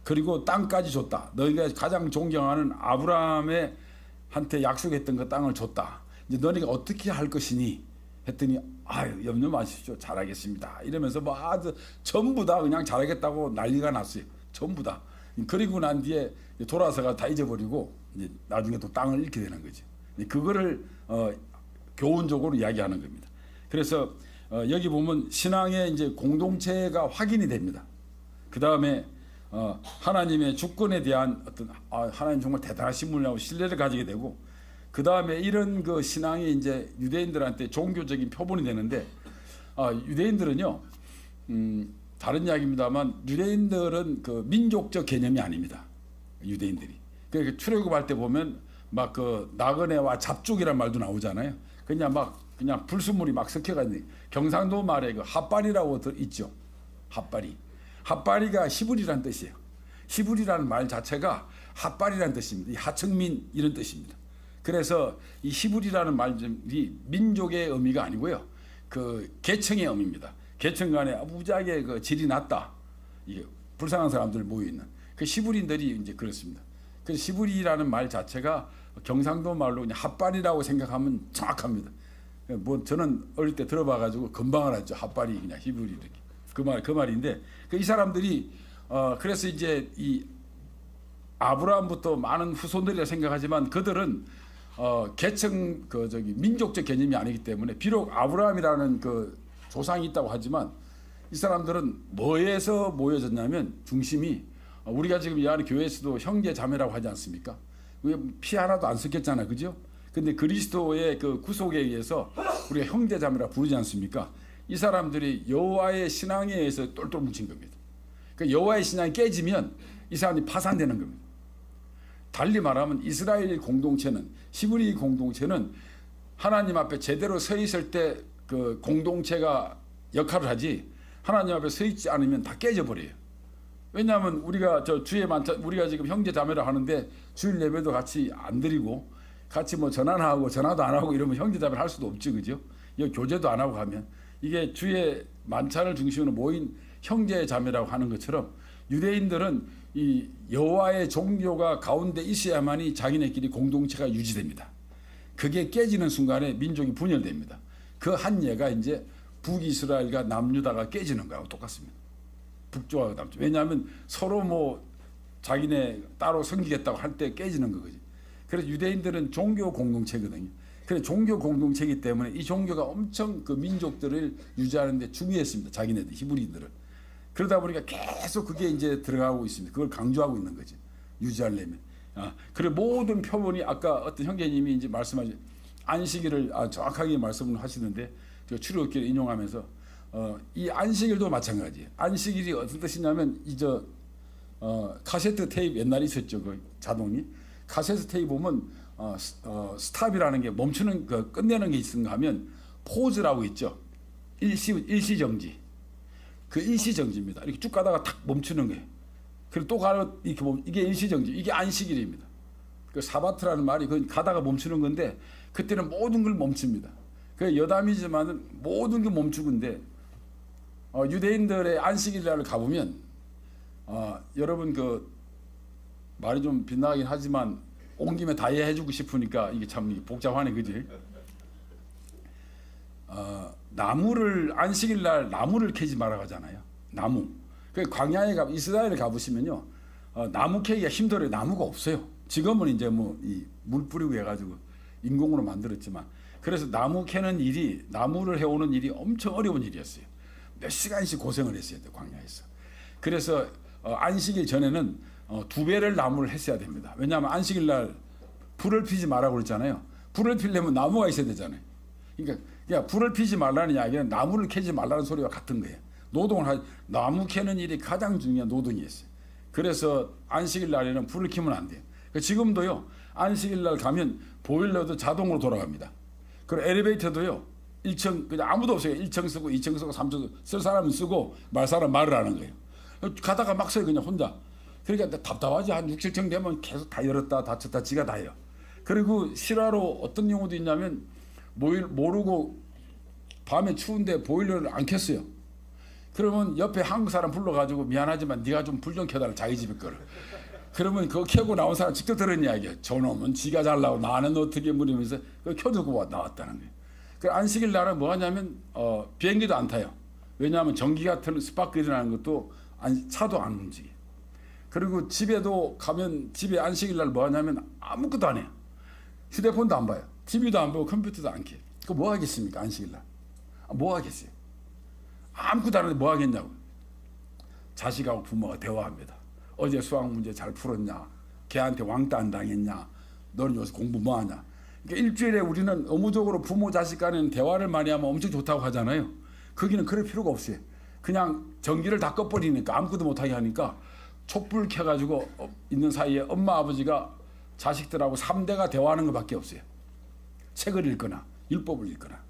그리고 땅까지 줬다. 너희가 가장 존경하는 아브라함의 한테 약속했던 그 땅을 줬다. 이제 너희가 어떻게 할 것이니 했더니 아유 염려 마십시오. 잘하겠습니다. 이러면서 뭐 전부 다 그냥 잘하겠다고 난리가 났어요. 전부 다. 그리고 난 뒤에 돌아서가 다 잊어버리고 이제 나중에 또 땅을 잃게 되는 거죠. 그거를 교훈적으로 이야기하는 겁니다. 그래서 여기 보면 신앙의 이제 공동체가 확인이 됩니다. 그 다음에 하나님의 주권에 대한 어떤 하나님 정말 대단하신 분이라고 신뢰를 가지게 되고 그 다음에 이런 그 신앙이 이제 유대인들한테 종교적인 표본이 되는데 유대인들은요 다른 이야기입니다만 유대인들은 그 민족적 개념이 아닙니다. 유대인들이 그러니까 출애굽할 때 보면 막 그 나그네와 잡족이란 말도 나오잖아요. 그냥 불순물이 막 섞여가지고 경상도 말에 그 핫바리라고 있죠. 핫바리가 히브리라는 뜻이에요. 히브리라는 말 자체가 핫바리라는 뜻입니다. 이 하청민 이런 뜻입니다. 그래서 이 히브리라는 말이 민족의 의미가 아니고요. 그 계층의 의미입니다. 계층 간에 무지하게 그 질이 낮다. 이게 불쌍한 사람들 모여있는. 그 히브리인들이 이제 그렇습니다. 그래서 히브리라는 말 자체가 경상도 말로 그냥 핫바리라고 생각하면 정확합니다. 뭐 저는 어릴 때 들어봐가지고 금방 알았죠. 핫바리 그냥 히브리 이렇게. 그 말인데 이 사람들이 그래서 이제 이 아브라함부터 많은 후손들이라 생각하지만 그들은 계층 민족적 개념이 아니기 때문에 비록 아브라함이라는 그 조상이 있다고 하지만 이 사람들은 뭐에서 모여졌냐면 중심이 우리가 지금 이 안에 교회에서도 형제 자매라고 하지 않습니까? 피 하나도 안 섞였잖아, 그죠? 근데 그리스도의 그 구속에 의해서 우리가 형제 자매라 부르지 않습니까? 이 사람들이 여호와의 신앙에 의해서 똘똘 뭉친 겁니다. 그러니까 여호와의 신앙이 깨지면 이 사람이 파산되는 겁니다. 달리 말하면 이스라엘 공동체는 히브리 공동체는 하나님 앞에 제대로 서 있을 때 그 공동체가 역할을 하지 하나님 앞에 서 있지 않으면 다 깨져 버려요. 왜냐하면 우리가 우리가 지금 형제 자매라 하는데 주일 예배도 같이 안 드리고 같이 뭐 전화하고 전화도 안 하고 이러면 형제 자매를 할 수도 없지, 그죠? 이 교제도 안 하고 가면 이게 주의 만찬을 중심으로 모인 형제 자매라고 하는 것처럼 유대인들은 이 여호와의 종교가 가운데 있어야만이 자기네끼리 공동체가 유지됩니다. 그게 깨지는 순간에 민족이 분열됩니다. 그 한 예가 이제 북이스라엘과 남유다가 깨지는 거하고 똑같습니다. 북쪽하고 남쪽. 왜냐하면 서로 뭐 자기네 따로 섬기겠다고 할 때 깨지는 거거지. 그래서 유대인들은 종교 공동체거든요. 그래서 종교 공동체이기 때문에 이 종교가 엄청 그 민족들을 유지하는 데 중요했습니다. 자기네들 히브리인들은. 그러다 보니까 계속 그게 이제 들어가고 있습니다. 그걸 강조하고 있는 거지. 유지하려면. 그리고 모든 표본이 아까 어떤 형제님이 이제 말씀하신 안식일을 정확하게 말씀을 하시는데 제가 출애굽기를 인용하면서 이 안식일도 마찬가지예요. 안식일이 어떤 뜻이냐면 카세트 테이프 옛날에 있었죠. 그 자동이. 카세트 테이프 보면 스탑이라는 게 멈추는 끝내는 게 있는가 하면 포즈라고 있죠. 일시정지. 그 일시정지입니다. 이렇게 쭉 가다가 탁 멈추는 거예요. 그리고 또 가로 이렇게 보면 이게 일시정지. 이게 안식일입니다. 그 사바트라는 말이 가다가 멈추는 건데 그때는 모든 걸 멈춥니다. 그 여담이지만 모든 게 멈추는데 유대인들의 안식일날을 가보면 여러분 그 말이 좀 빗나가긴 하지만 온 김에 다 이해해주고 싶으니까 이게 참 복잡하네, 그지? 나무를 안식일 날 나무를 캐지 말아 가잖아요. 나무. 그 광야에 가 이스라엘에 가보시면요, 나무 캐기가 힘들어요. 나무가 없어요. 지금은 이제 뭐 이 물 뿌리고 해가지고 인공으로 만들었지만, 그래서 나무 캐는 일이, 나무를 해오는 일이 엄청 어려운 일이었어요. 몇 시간씩 고생을 했어야 돼요, 광야에서. 그래서 안식일 전에는 2배를 나무를 했어야 됩니다. 왜냐하면 안식일 날 불을 피지 말라고 그랬잖아요. 불을 피려면 나무가 있어야 되잖아요. 그러니까 불을 피지 말라는 이야기는 나무를 캐지 말라는 소리와 같은 거예요. 나무 캐는 일이 가장 중요한 노동이었어요. 그래서 안식일 날에는 불을 켜면 안 돼요. 지금도요, 안식일 날 가면 보일러도 자동으로 돌아갑니다. 그리고 엘리베이터도요, 1층 그냥 아무도 없어요. 1층 쓰고 2층 쓰고 3층 쓸 사람은 쓰고 말 사람 말을 하는 거예요. 가다가 막 써요, 그냥 혼자. 그러니까 답답하지. 한 6, 7층 되면 계속 다 열었다 닫혔다 지가 다 해요. 그리고 실화로 어떤 경우도 있냐면 모르고 밤에 추운데 보일러를 안 켰어요. 그러면 옆에 한국 사람 불러가지고 미안하지만 네가 좀 불 좀 켜달라, 자기 집에 거를. 그러면 그거 켜고 나온 사람 직접 들은 이야기야. 저놈은 지가 잘나고 나는 어떻게 물으면서 그거 켜두고 나왔다는 거예요. 그 안식일 날은 뭐 하냐면 비행기도 안 타요. 왜냐하면 전기 같은 스파크 일어나는 것도 차도 안 움직여. 그리고 집에도 가면 집에 안식일 날 뭐 하냐면 아무것도 안 해요. 휴대폰도 안 봐요. TV도 안 보고 컴퓨터도 안 켜요. 그거 뭐 하겠습니까, 안식일 날? 뭐 하겠어요? 아무것도 안 하는데 뭐 하겠냐고. 자식하고 부모가 대화합니다. 어제 수학 문제 잘 풀었냐? 걔한테 왕따 안 당했냐? 너는 요새 공부 뭐 하냐? 그러니까 일주일에 우리는 의무적으로 부모 자식 간에는 대화를 많이 하면 엄청 좋다고 하잖아요. 거기는 그럴 필요가 없어요. 그냥 전기를 다 꺼버리니까 아무것도 못하게 하니까 촛불 켜가지고 있는 사이에 엄마 아버지가 자식들하고 3대가 대화하는 것밖에 없어요. 책을 읽거나 율법을 읽거나.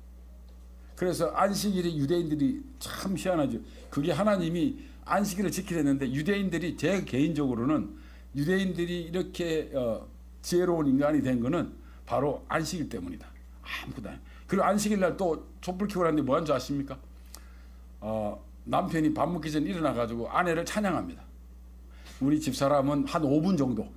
그래서 안식일이 유대인들이 참 희한하죠. 그게 하나님이 안식일을 지키려는데 유대인들이, 제 개인적으로는 유대인들이 이렇게 지혜로운 인간이 된 거는 바로 안식일 때문이다. 아무것도 아니에요. 그리고 안식일 날 또 촛불 켜고 하는데 뭐 하는 줄 아십니까? 남편이 밥 먹기 전에 일어나가지고 아내를 찬양합니다. 우리 집사람은 한 5분 정도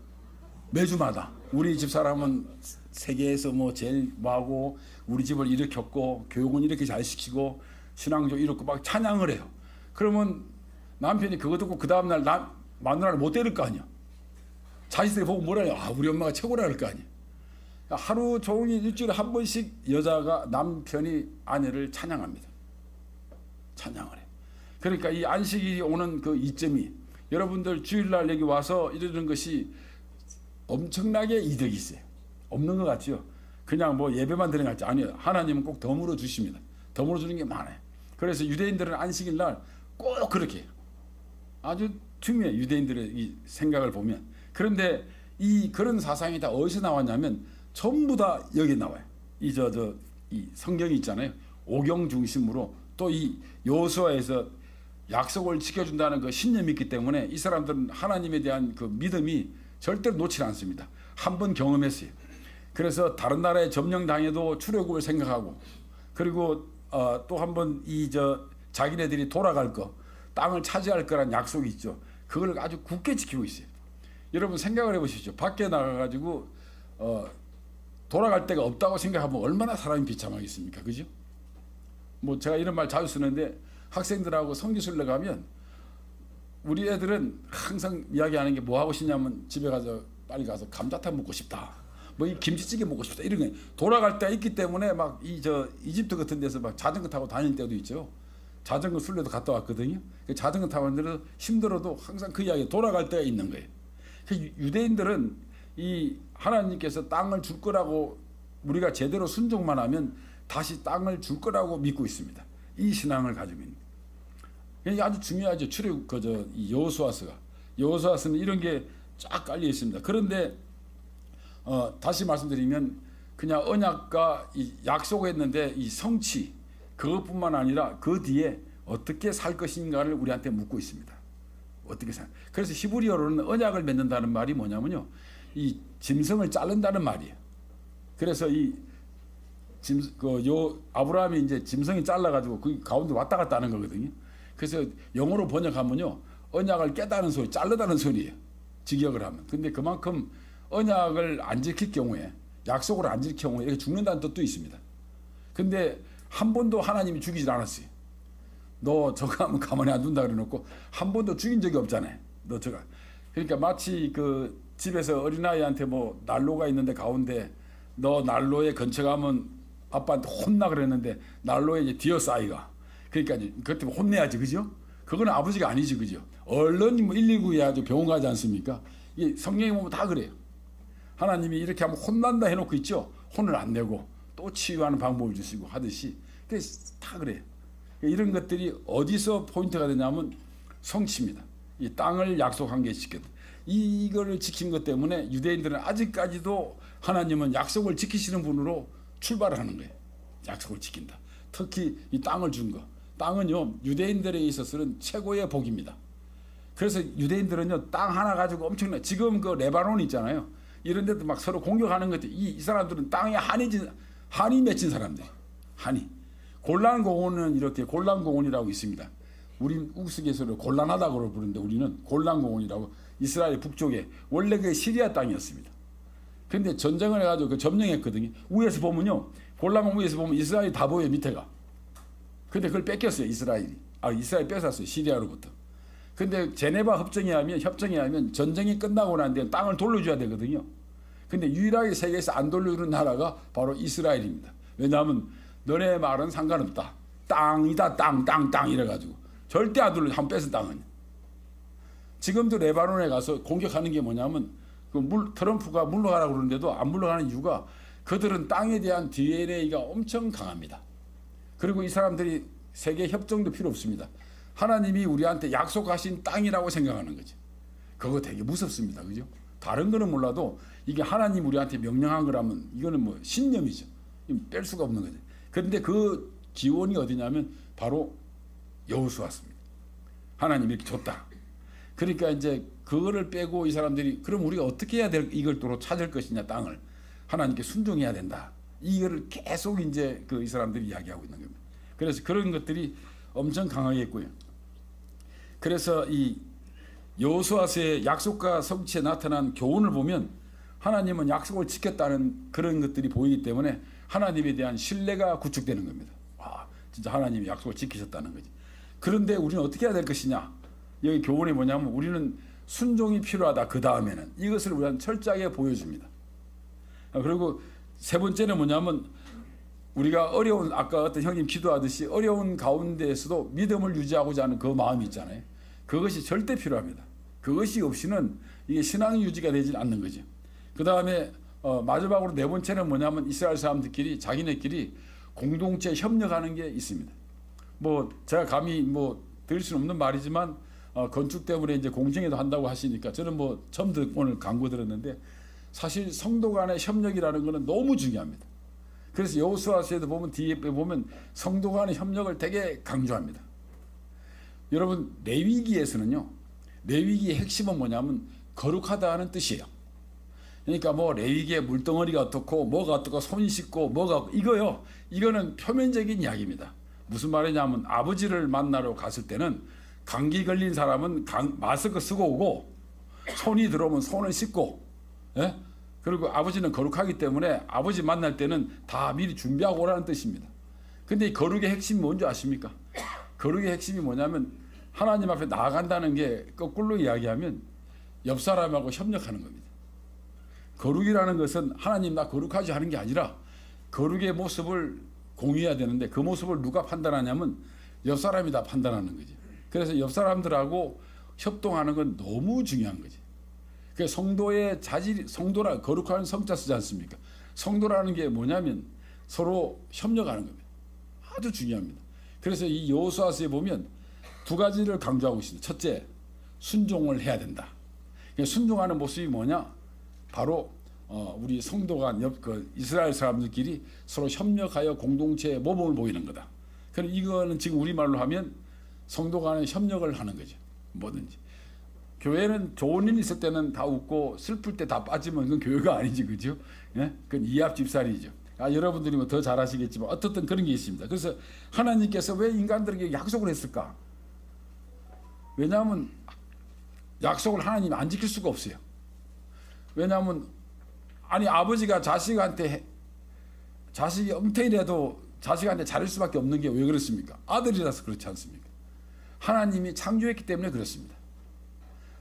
매주마다 우리 집사람은 세계에서 뭐 제일 뭐하고 우리 집을 일으켰고 교육은 이렇게 잘 시키고 신앙도 이렇고 막 찬양을 해요. 그러면 남편이 그거 듣고 그 다음날 마누라를 못 때릴 거 아니야. 자식들이 보고 뭐라 해요? 우리 엄마가 최고라 할 거 아니야. 하루 종일 일주일에 한 번씩 여자가 남편이 아내를 찬양합니다. 찬양을 해. 그러니까 이 안식일이 오는 그 이점이, 여러분들 주일날 여기 와서 이러는 것이 엄청나게 이득이 있어요. 없는 것 같죠? 그냥 뭐 예배만 드리는 것 같지? 아니요. 하나님은 꼭 덤으로 주십니다. 덤으로 주는 게 많아요. 그래서 유대인들은 안식일 날 꼭 그렇게 해요. 아주 중요해, 유대인들의 이 생각을 보면. 그런데 그런 사상이 다 어디서 나왔냐면 전부 다 여기 나와요. 이 성경이 있잖아요. 오경 중심으로 또 이 여호수아에서 약속을 지켜준다는 그 신념이 있기 때문에 이 사람들은 하나님에 대한 그 믿음이 절대로 놓지 않습니다. 한 번 경험했어요. 그래서 다른 나라에 점령당해도 출애굽을 생각하고, 그리고 또 한 번 자기네들이 돌아갈 거, 땅을 차지할 거란 약속이 있죠. 그걸 아주 굳게 지키고 있어요. 여러분 생각을 해보십시오. 밖에 나가가지고 돌아갈 데가 없다고 생각하면 얼마나 사람이 비참하겠습니까? 그죠? 뭐 제가 이런 말 자주 쓰는데, 학생들하고 성지순례 가면 우리 애들은 항상 이야기하는 게 뭐 하고 싶냐면 집에 가서 빨리 가서 감자탕 먹고 싶다, 뭐 이 김치찌개 먹고 싶다, 이런 게 돌아갈 때가 있기 때문에 막 이집트 같은 데서 막 자전거 타고 다닐 때도 있죠. 자전거 순례도 갔다 왔거든요. 자전거 타고 왔는데 힘들어도 항상 그 이야기, 돌아갈 때가 있는 거예요. 유대인들은 이 하나님께서 땅을 줄 거라고, 우리가 제대로 순종만 하면 다시 땅을 줄 거라고 믿고 있습니다. 이 신앙을 가지고 있는. 이게 아주 중요하죠. 여호수아서는 이런 게 쫙 깔려 있습니다. 그런데 다시 말씀드리면 그냥 언약과 이 약속했는데 이 성취, 그것뿐만 아니라 그 뒤에 어떻게 살 것인가를 우리한테 묻고 있습니다. 어떻게 살? 그래서 히브리어로는 언약을 맺는다는 말이 뭐냐면요, 이 짐승을 자른다는 말이에요. 그래서 아브라함이 이제 짐승이 잘라가지고 그 가운데 왔다 갔다 하는 거거든요. 그래서 영어로 번역하면요, 언약을 깨다는 소리, 자르다는 소리예요. 직역을 하면. 근데 그만큼 언약을 안 지킬 경우에, 약속을 안 지킬 경우에 이렇게 죽는다는 뜻도 있습니다. 근데 한 번도 하나님이 죽이질 않았어요. 너 저거 하면 가만히 안 둔다 그래놓고 한 번도 죽인 적이 없잖아요. 너 저거. 그러니까 마치 그 집에서 어린아이한테 뭐 난로가 있는데 가운데 너 난로에 근처 가면 아빠한테 혼나 그랬는데 난로에 이제 뒤었어 아이가. 그러니까 그것 때문에 혼내야지, 그죠? 그거는 아버지가 아니지, 그죠? 얼른 뭐 119 해야지 병원 가지 않습니까? 이 성경에 보면 다 그래요. 하나님이 이렇게 하면 혼난다 해놓고 있죠. 혼을 안 내고 또 치유하는 방법을 주시고 하듯이 그래서 다 그래요. 이런 것들이 어디서 포인트가 되냐면 성취입니다. 이 땅을 약속한 게 지켰다. 이거를 지킨 것 때문에 유대인들은 아직까지도 하나님은 약속을 지키시는 분으로 출발을 하는 거예요. 약속을 지킨다. 특히 이 땅을 준 거. 땅은요 유대인들에 있어서는 최고의 복입니다. 그래서 유대인들은요 땅 하나 가지고 엄청나. 지금 그 레바논 있잖아요. 이런 데도 막 서로 공격하는 것들. 이 사람들은 땅에 한이 맺힌 사람들. 한이. 골란공원은 이렇게 골란공원이라고 있습니다. 우리 우스갯소리로 곤란하다고 부르는데 우리는 골란공원이라고 이스라엘 북쪽에 원래 그 시리아 땅이었습니다. 근데 전쟁을 해가지고 그 점령했거든요. 위에서 보면요. 골란공원 위에서 보면 이스라엘이 다 보여요, 밑에가. 근데 그걸 뺏겼어요, 이스라엘이. 이스라엘이 뺏었어요, 시리아로부터. 근데 제네바 협정에 하면 전쟁이 끝나고 난 뒤에 땅을 돌려줘야 되거든요. 근데 유일하게 세계에서 안 돌려주는 나라가 바로 이스라엘입니다. 왜냐하면 너네 말은 상관없다. 땅이다, 땅 이래가지고. 절대 안 돌려, 한 뺏은 땅은. 지금도 레바논에 가서 공격하는 게 뭐냐면 트럼프가 물러가라고 그러는데도 안 물러가는 이유가 그들은 땅에 대한 DNA가 엄청 강합니다. 그리고 이 사람들이 세계 협정도 필요 없습니다. 하나님이 우리한테 약속하신 땅이라고 생각하는 거죠. 그거 되게 무섭습니다. 그죠? 다른 거는 몰라도 이게 하나님 우리한테 명령한 거라면 이거는 뭐 신념이죠. 뺄 수가 없는 거죠. 그런데 그 기원이 어디냐면 바로 여호수아입니다. 하나님이 이렇게 줬다. 그러니까 이제 그거를 빼고 이 사람들이 그럼 우리가 어떻게 해야 될 이걸 또 찾을 것이냐 땅을 하나님께 순종해야 된다. 이거를 계속 이제 이 사람들이 이야기하고 있는 겁니다. 그래서 그런 것들이 엄청 강하게 했고요. 그래서 이 여호수아서의 약속과 성취에 나타난 교훈을 보면 하나님은 약속을 지켰다는 그런 것들이 보이기 때문에 하나님에 대한 신뢰가 구축되는 겁니다. 와, 진짜 하나님이 약속을 지키셨다는 거지. 그런데 우리는 어떻게 해야 될 것이냐? 여기 교훈이 뭐냐면 우리는 순종이 필요하다. 그 다음에는 이것을 우리는 철저하게 보여줍니다. 그리고 세 번째는 뭐냐면 우리가 어려운 아까 어떤 형님 기도하듯이 어려운 가운데에서도 믿음을 유지하고자 하는 그 마음이 있잖아요. 그것이 절대 필요합니다. 그것이 없이는 이게 신앙 유지가 되지 않는 거죠. 그 다음에 마지막으로 네 번째는 뭐냐면 이스라엘 사람들끼리 자기네끼리 공동체 협력하는 게 있습니다. 뭐 제가 감히 뭐 드릴 수는 없는 말이지만 건축 때문에 이제 공정에도 한다고 하시니까 저는 뭐 처음 오늘 광고 들었는데 사실 성도 간의 협력이라는 것은 너무 중요합니다. 그래서 여호수아서에도 보면 뒤에 보면 성도 간의 협력을 되게 강조합니다. 여러분 레위기에서는요. 레위기의 핵심은 뭐냐면 거룩하다는 뜻이에요. 그러니까 뭐 레위기의 물덩어리가 어떻고 뭐가 어떻고 손 씻고 뭐가 이거요. 이거는 표면적인 이야기입니다. 무슨 말이냐면 아버지를 만나러 갔을 때는 감기 걸린 사람은 마스크 쓰고 오고 손이 들어오면 손을 씻고 예? 그리고 아버지는 거룩하기 때문에 아버지 만날 때는 다 미리 준비하고 오라는 뜻입니다. 근데 이 거룩의 핵심이 뭔지 아십니까? 거룩의 핵심이 뭐냐면 하나님 앞에 나아간다는 게 거꾸로 이야기하면 옆 사람하고 협력하는 겁니다. 거룩이라는 것은 하나님 나 거룩하지 하는 게 아니라 거룩의 모습을 공유해야 되는데 그 모습을 누가 판단하냐면 옆 사람이 다 판단하는 거지. 그래서 옆 사람들하고 협동하는 건 너무 중요한 거지. 그 성도의 자질, 성도라 거룩한 성자 쓰지 않습니까? 성도라는 게 뭐냐면 서로 협력하는 겁니다. 아주 중요합니다. 그래서 이 여호수아서에 보면 두 가지를 강조하고 있습니다. 첫째, 순종을 해야 된다. 순종하는 모습이 뭐냐? 바로 우리 성도 간 이스라엘 사람들끼리 서로 협력하여 공동체의 모범을 보이는 거다. 그럼 이거는 지금 우리말로 하면 성도 간의 협력을 하는 거죠. 뭐든지. 교회는 좋은 일 있을 때는 다 웃고 슬플 때 다 빠지면 그건 교회가 아니지, 그죠? 예? 그건 이합집산이죠. 여러분들이 뭐 더 잘하시겠지만 어떻든 그런 게 있습니다. 그래서 하나님께서 왜 인간들에게 약속을 했을까? 왜냐하면 약속을 하나님이 안 지킬 수가 없어요. 왜냐하면 아니 아버지가 자식이 엉터리라도 자식한테 잘할 수밖에 없는 게 왜 그렇습니까? 아들이라서 그렇지 않습니까? 하나님이 창조했기 때문에 그렇습니다.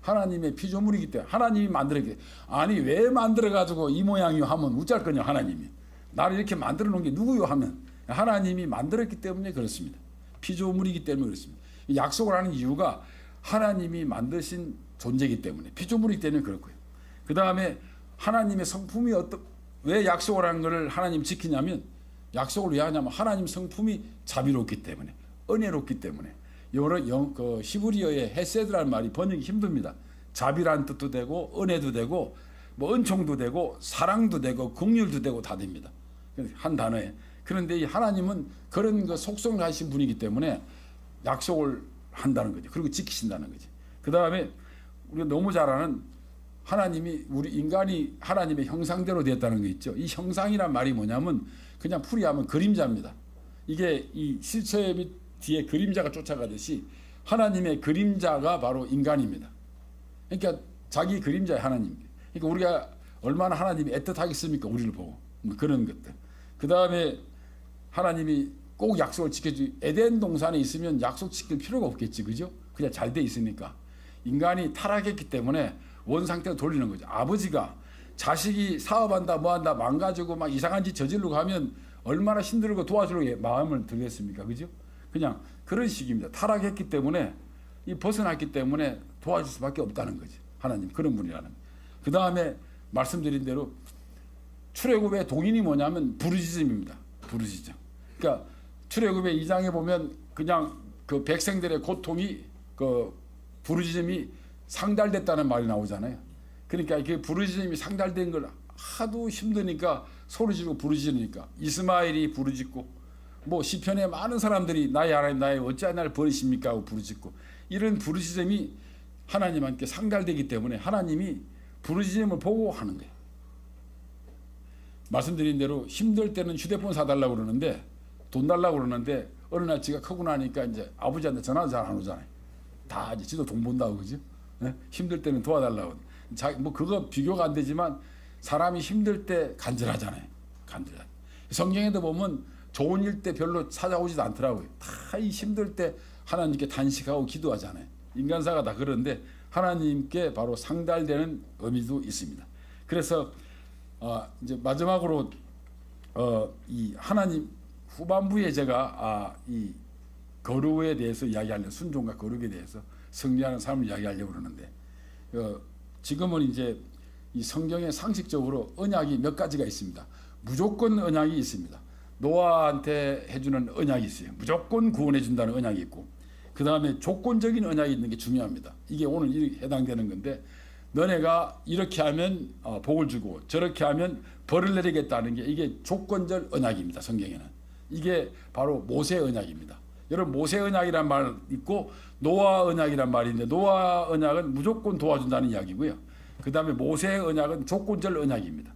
하나님의 피조물이기 때문에 하나님이 만들었기 때문에. 아니 왜 만들어가지고 이 모양이요 하면 우짤 거냐 하나님이. 나를 이렇게 만들어 놓은 게 누구요 하면 하나님이 만들었기 때문에 그렇습니다. 피조물이기 때문에 그렇습니다. 약속을 하는 이유가 하나님이 만드신 존재이기 때문에 피조물이기 때문에 그렇고요. 그 다음에 하나님의 성품이 왜 약속을 하는 것을 하나님 지키냐면 약속을 왜 하냐면 하나님 성품이 자비롭기 때문에 은혜롭기 때문에 히브리어의 헤세드라는 말이 번역이 힘듭니다. 자비라는 뜻도 되고 은혜도 되고 뭐 은총도 되고 사랑도 되고 긍휼도 되고 다 됩니다. 한 단어에. 그런데 이 하나님은 그런 그 속성을 가지신 분이기 때문에 약속을 한다는 거죠. 그리고 지키신다는 거죠. 그 다음에 우리가 너무 잘 아는 하나님이 우리 인간이 하나님의 형상대로 되었다는 게 있죠. 이 형상이란 말이 뭐냐면 그냥 풀이하면 그림자입니다. 이게 이 실체 및 뒤에 그림자가 쫓아가듯이 하나님의 그림자가 바로 인간입니다. 그러니까 자기 그림자의 하나님. 그러니까 우리가 얼마나 하나님이 애틋하겠습니까? 우리를 보고. 뭐 그런 것들. 그 다음에 하나님이 꼭 약속을 지켜주기. 에덴 동산에 있으면 약속 지킬 필요가 없겠지. 그죠? 그냥 잘 돼 있으니까. 인간이 타락했기 때문에 원상태로 돌리는 거죠. 아버지가 자식이 사업한다 뭐한다 망가지고 막 이상한 짓 저지르고 하면 얼마나 힘들고 도와주려고 마음을 들겠습니까? 그죠? 그냥 그런 식입니다. 타락했기 때문에 벗어났기 때문에 도와줄 수밖에 없다는 거죠. 하나님 그런 분이라는. 그 다음에 말씀드린 대로 출애굽의 동인이 뭐냐면 부르짖음입니다. 부르짖음. 그러니까 출애굽의 2장에 보면 그냥 그 백성들의 고통이 그 부르짖음이 상달됐다는 말이 나오잖아요. 그러니까 그 부르짖음이 상달된 걸 하도 힘드니까 소리 지르고 부르짖으니까 이스마엘이 부르짖고 뭐 시편에 많은 사람들이 나의 하나님 나의 어찌하여 나를 버리십니까 하고 부르짖고 이런 부르짖음이 하나님께 상달되기 때문에 하나님이 부르짖음을 보고 하는 거예요. 말씀드린 대로 힘들 때는 휴대폰 사달라고 그러는데 돈 달라고 그러는데 어느 날 지가 크고 나니까 이제 아버지한테 전화도 잘 안 오잖아요. 다 이제 지도 돈 번다고 그죠? 네? 힘들 때는 도와달라고. 뭐 그거 비교가 안 되지만 사람이 힘들 때 간절하잖아요. 간절하. 성경에도 보면 좋은 일 때 별로 찾아오지도 않더라고요. 다 이 힘들 때 하나님께 단식하고 기도하잖아요. 인간사가 다 그런데 하나님께 바로 상달되는 의미도 있습니다. 그래서 이제 마지막으로 이 하나님 후반부에 제가 이 거룩에 대해서 이야기하려고 순종과 거룩에 대해서 승리하는 삶을 이야기하려고 그러는데 지금은 이제 이 성경에 상식적으로 언약이 몇 가지가 있습니다. 무조건 언약이 있습니다. 노아한테 해주는 언약이 있어요. 무조건 구원해 준다는 언약이 있고 그 다음에 조건적인 언약이 있는 게 중요합니다. 이게 오늘 해당되는 건데 너네가 이렇게 하면 복을 주고 저렇게 하면 벌을 내리겠다는 게 이게 조건적 언약입니다. 성경에는. 이게 바로 모세 언약입니다. 여러분 모세 언약이란 말 있고 노아 언약이란 말이 있는데 노아 언약은 무조건 도와준다는 이야기고요. 그 다음에 모세 언약은 조건적 언약입니다.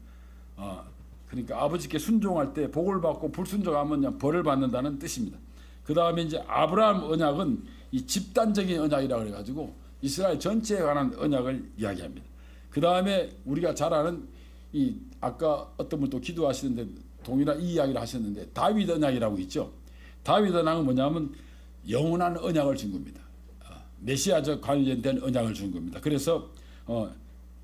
그러니까 아버지께 순종할 때 복을 받고 불순종하면 그냥 벌을 받는다는 뜻입니다. 그 다음에 이제 아브라함 언약은 이 집단적인 언약이라 그래가지고 이스라엘 전체에 관한 언약을 이야기합니다. 그 다음에 우리가 잘 아는 이 아까 어떤 분 또 기도하시는데 동일한 이 이야기를 하셨는데 다윗 언약이라고 있죠. 다윗 언약은 뭐냐면 영원한 언약을 준 겁니다. 메시아적 관련된 언약을 준 겁니다. 그래서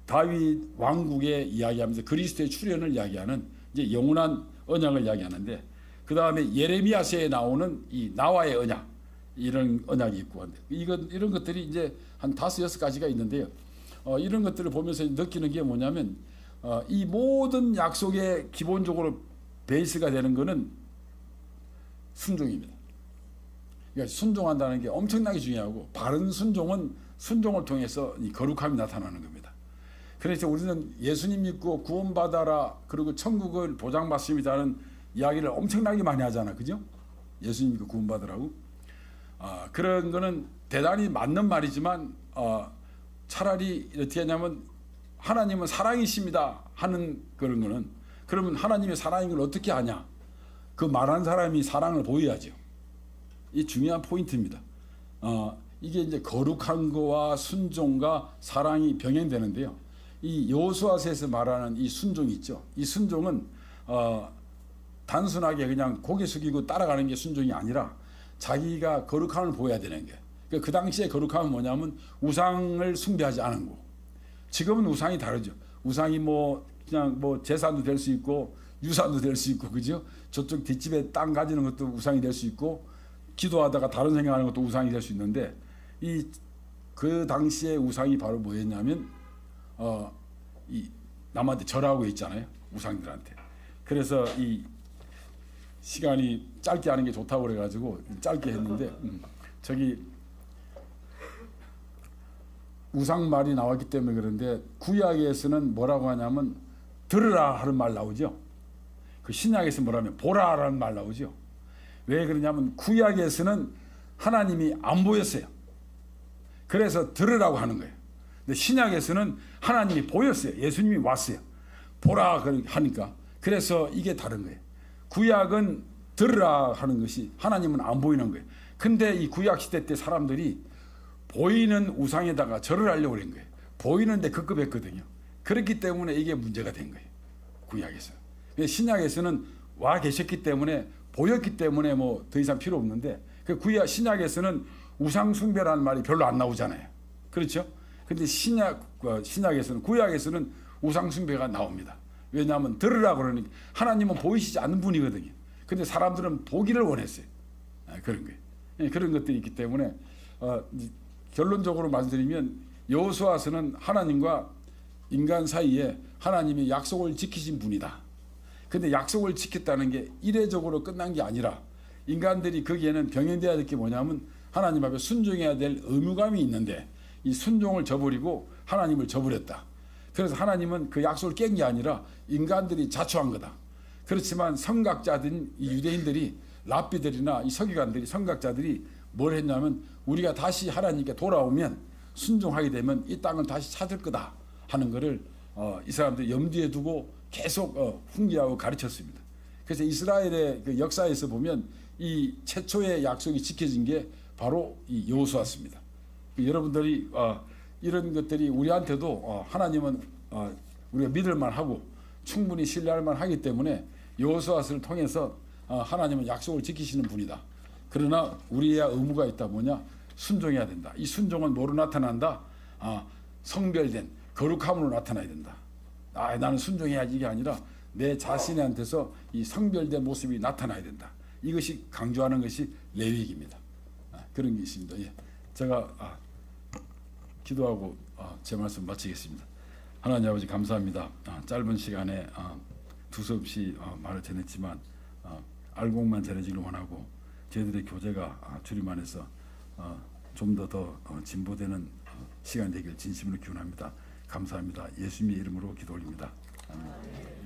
다윗 왕국에 이야기하면서 그리스도의 출현을 이야기하는 이제 영원한 언약을 이야기하는데 그 다음에 예레미야서에 나오는 이 나와의 언약 이런 언약이 있고 이런 것들이 이제 한 5-6가지가 있는데요. 이런 것들을 보면서 느끼는 게 뭐냐면 이 모든 약속의 기본적으로 베이스가 되는 것은 순종입니다. 그러니까 순종한다는 게 엄청나게 중요하고 바른 순종은 순종을 통해서 이 거룩함이 나타나는 겁니다. 그래서 우리는 예수님 믿고 구원받아라 그리고 천국을 보장받습니다는 이야기를 엄청나게 많이 하잖아. 그죠? 예수님 믿고 구원받으라고. 그런 거는 대단히 맞는 말이지만 차라리 어떻게 하냐면 하나님은 사랑이십니다 하는 그런 거는 그러면 하나님의 사랑인 걸 어떻게 아냐? 그 말하는 사람이 사랑을 보여야죠. 이 중요한 포인트입니다. 이게 이제 거룩한 거와 순종과 사랑이 병행되는데요. 이 여호수아서에서 말하는 이 순종이 있죠. 이 순종은 단순하게 그냥 고개 숙이고 따라가는 게 순종이 아니라 자기가 거룩함을 보여야 되는 게. 그 당시에 거룩함은 뭐냐면 우상을 숭배하지 않은 거. 지금은 우상이 다르죠. 우상이 뭐 그냥 뭐 재산도 될 수 있고 유산도 될 수 있고, 그죠? 저쪽 뒷집에 땅 가지는 것도 우상이 될 수 있고, 기도하다가 다른 생각하는 것도 우상이 될 수 있는데, 그 당시에 우상이 바로 뭐였냐면 이 남한테 절하고 있잖아요, 우상들한테. 그래서 이 시간이 짧게 하는 게 좋다고 그래가지고 짧게 했는데, 저기 우상 말이 나왔기 때문에 그런데 구약에서는 뭐라고 하냐면 들으라 하는 말 나오죠. 그 신약에서 뭐라면 보라라는 말 나오죠. 왜 그러냐면 구약에서는 하나님이 안 보였어요. 그래서 들으라고 하는 거예요. 근데 신약에서는 하나님이 보였어요. 예수님이 왔어요. 보라 하니까. 그래서 이게 다른 거예요. 구약은 들으라 하는 것이, 하나님은 안 보이는 거예요. 근데 이 구약 시대 때 사람들이 보이는 우상에다가 절을 하려고 그런 거예요. 보이는데 급급했거든요. 그렇기 때문에 이게 문제가 된 거예요, 구약에서. 신약에서는 와 계셨기 때문에, 보였기 때문에 뭐 더 이상 필요 없는데, 그 구약 신약에서는 우상 숭배라는 말이 별로 안 나오잖아요. 그렇죠? 근데 신약에서는, 구약에서는 우상 숭배가 나옵니다. 왜냐하면 들으라고 그러니까 하나님은 보이시지 않는 분이거든요. 근데 사람들은 보기를 원했어요. 그런 거예요. 그런 것들이 있기 때문에 결론적으로 말씀드리면 여호수아서는 하나님과 인간 사이에 하나님이 약속을 지키신 분이다. 근데 약속을 지켰다는 게 이례적으로 끝난 게 아니라 인간들이 거기에는 병행돼야 될 게 뭐냐면 하나님 앞에 순종해야 될 의무감이 있는데 이 순종을 저버리고 하나님을 저버렸다. 그래서 하나님은 그 약속을 깬 게 아니라 인간들이 자초한 거다. 그렇지만 성각자들인 이 유대인들이, 랍비들이나 이 서기관들이, 성각자들이 뭘 했냐면 우리가 다시 하나님께 돌아오면, 순종하게 되면 이 땅을 다시 찾을 거다 하는 것을 이 사람들이 염두에 두고 계속 훈계하고 가르쳤습니다. 그래서 이스라엘의 그 역사에서 보면 이 최초의 약속이 지켜진 게 바로 이 여호수아입니다. 여러분들이 이런 것들이 우리한테도 하나님은 우리가 믿을만 하고 충분히 신뢰할 만하기 때문에 여호수아를 통해서 하나님은 약속을 지키시는 분이다. 그러나 우리의 의무가 있다. 뭐냐? 순종해야 된다. 이 순종은 뭐로 나타난다? 성별된 거룩함으로 나타나야 된다. 나는 순종해야지, 이게 아니라 내 자신한테서 이 성별된 모습이 나타나야 된다. 이것이 강조하는 것이 레위기입니다. 그런 게 있습니다. 예. 제가 기도하고 제 말씀 마치겠습니다. 하나님 아버지, 감사합니다. 짧은 시간에 두서없이 말을 전했지만 알곡만 전해지길 원하고 저희들의 교제가 주님 안에서 좀 더 진보되는 시간이 되길 진심으로 기원합니다. 감사합니다. 예수님의 이름으로 기도 올립니다. 아멘.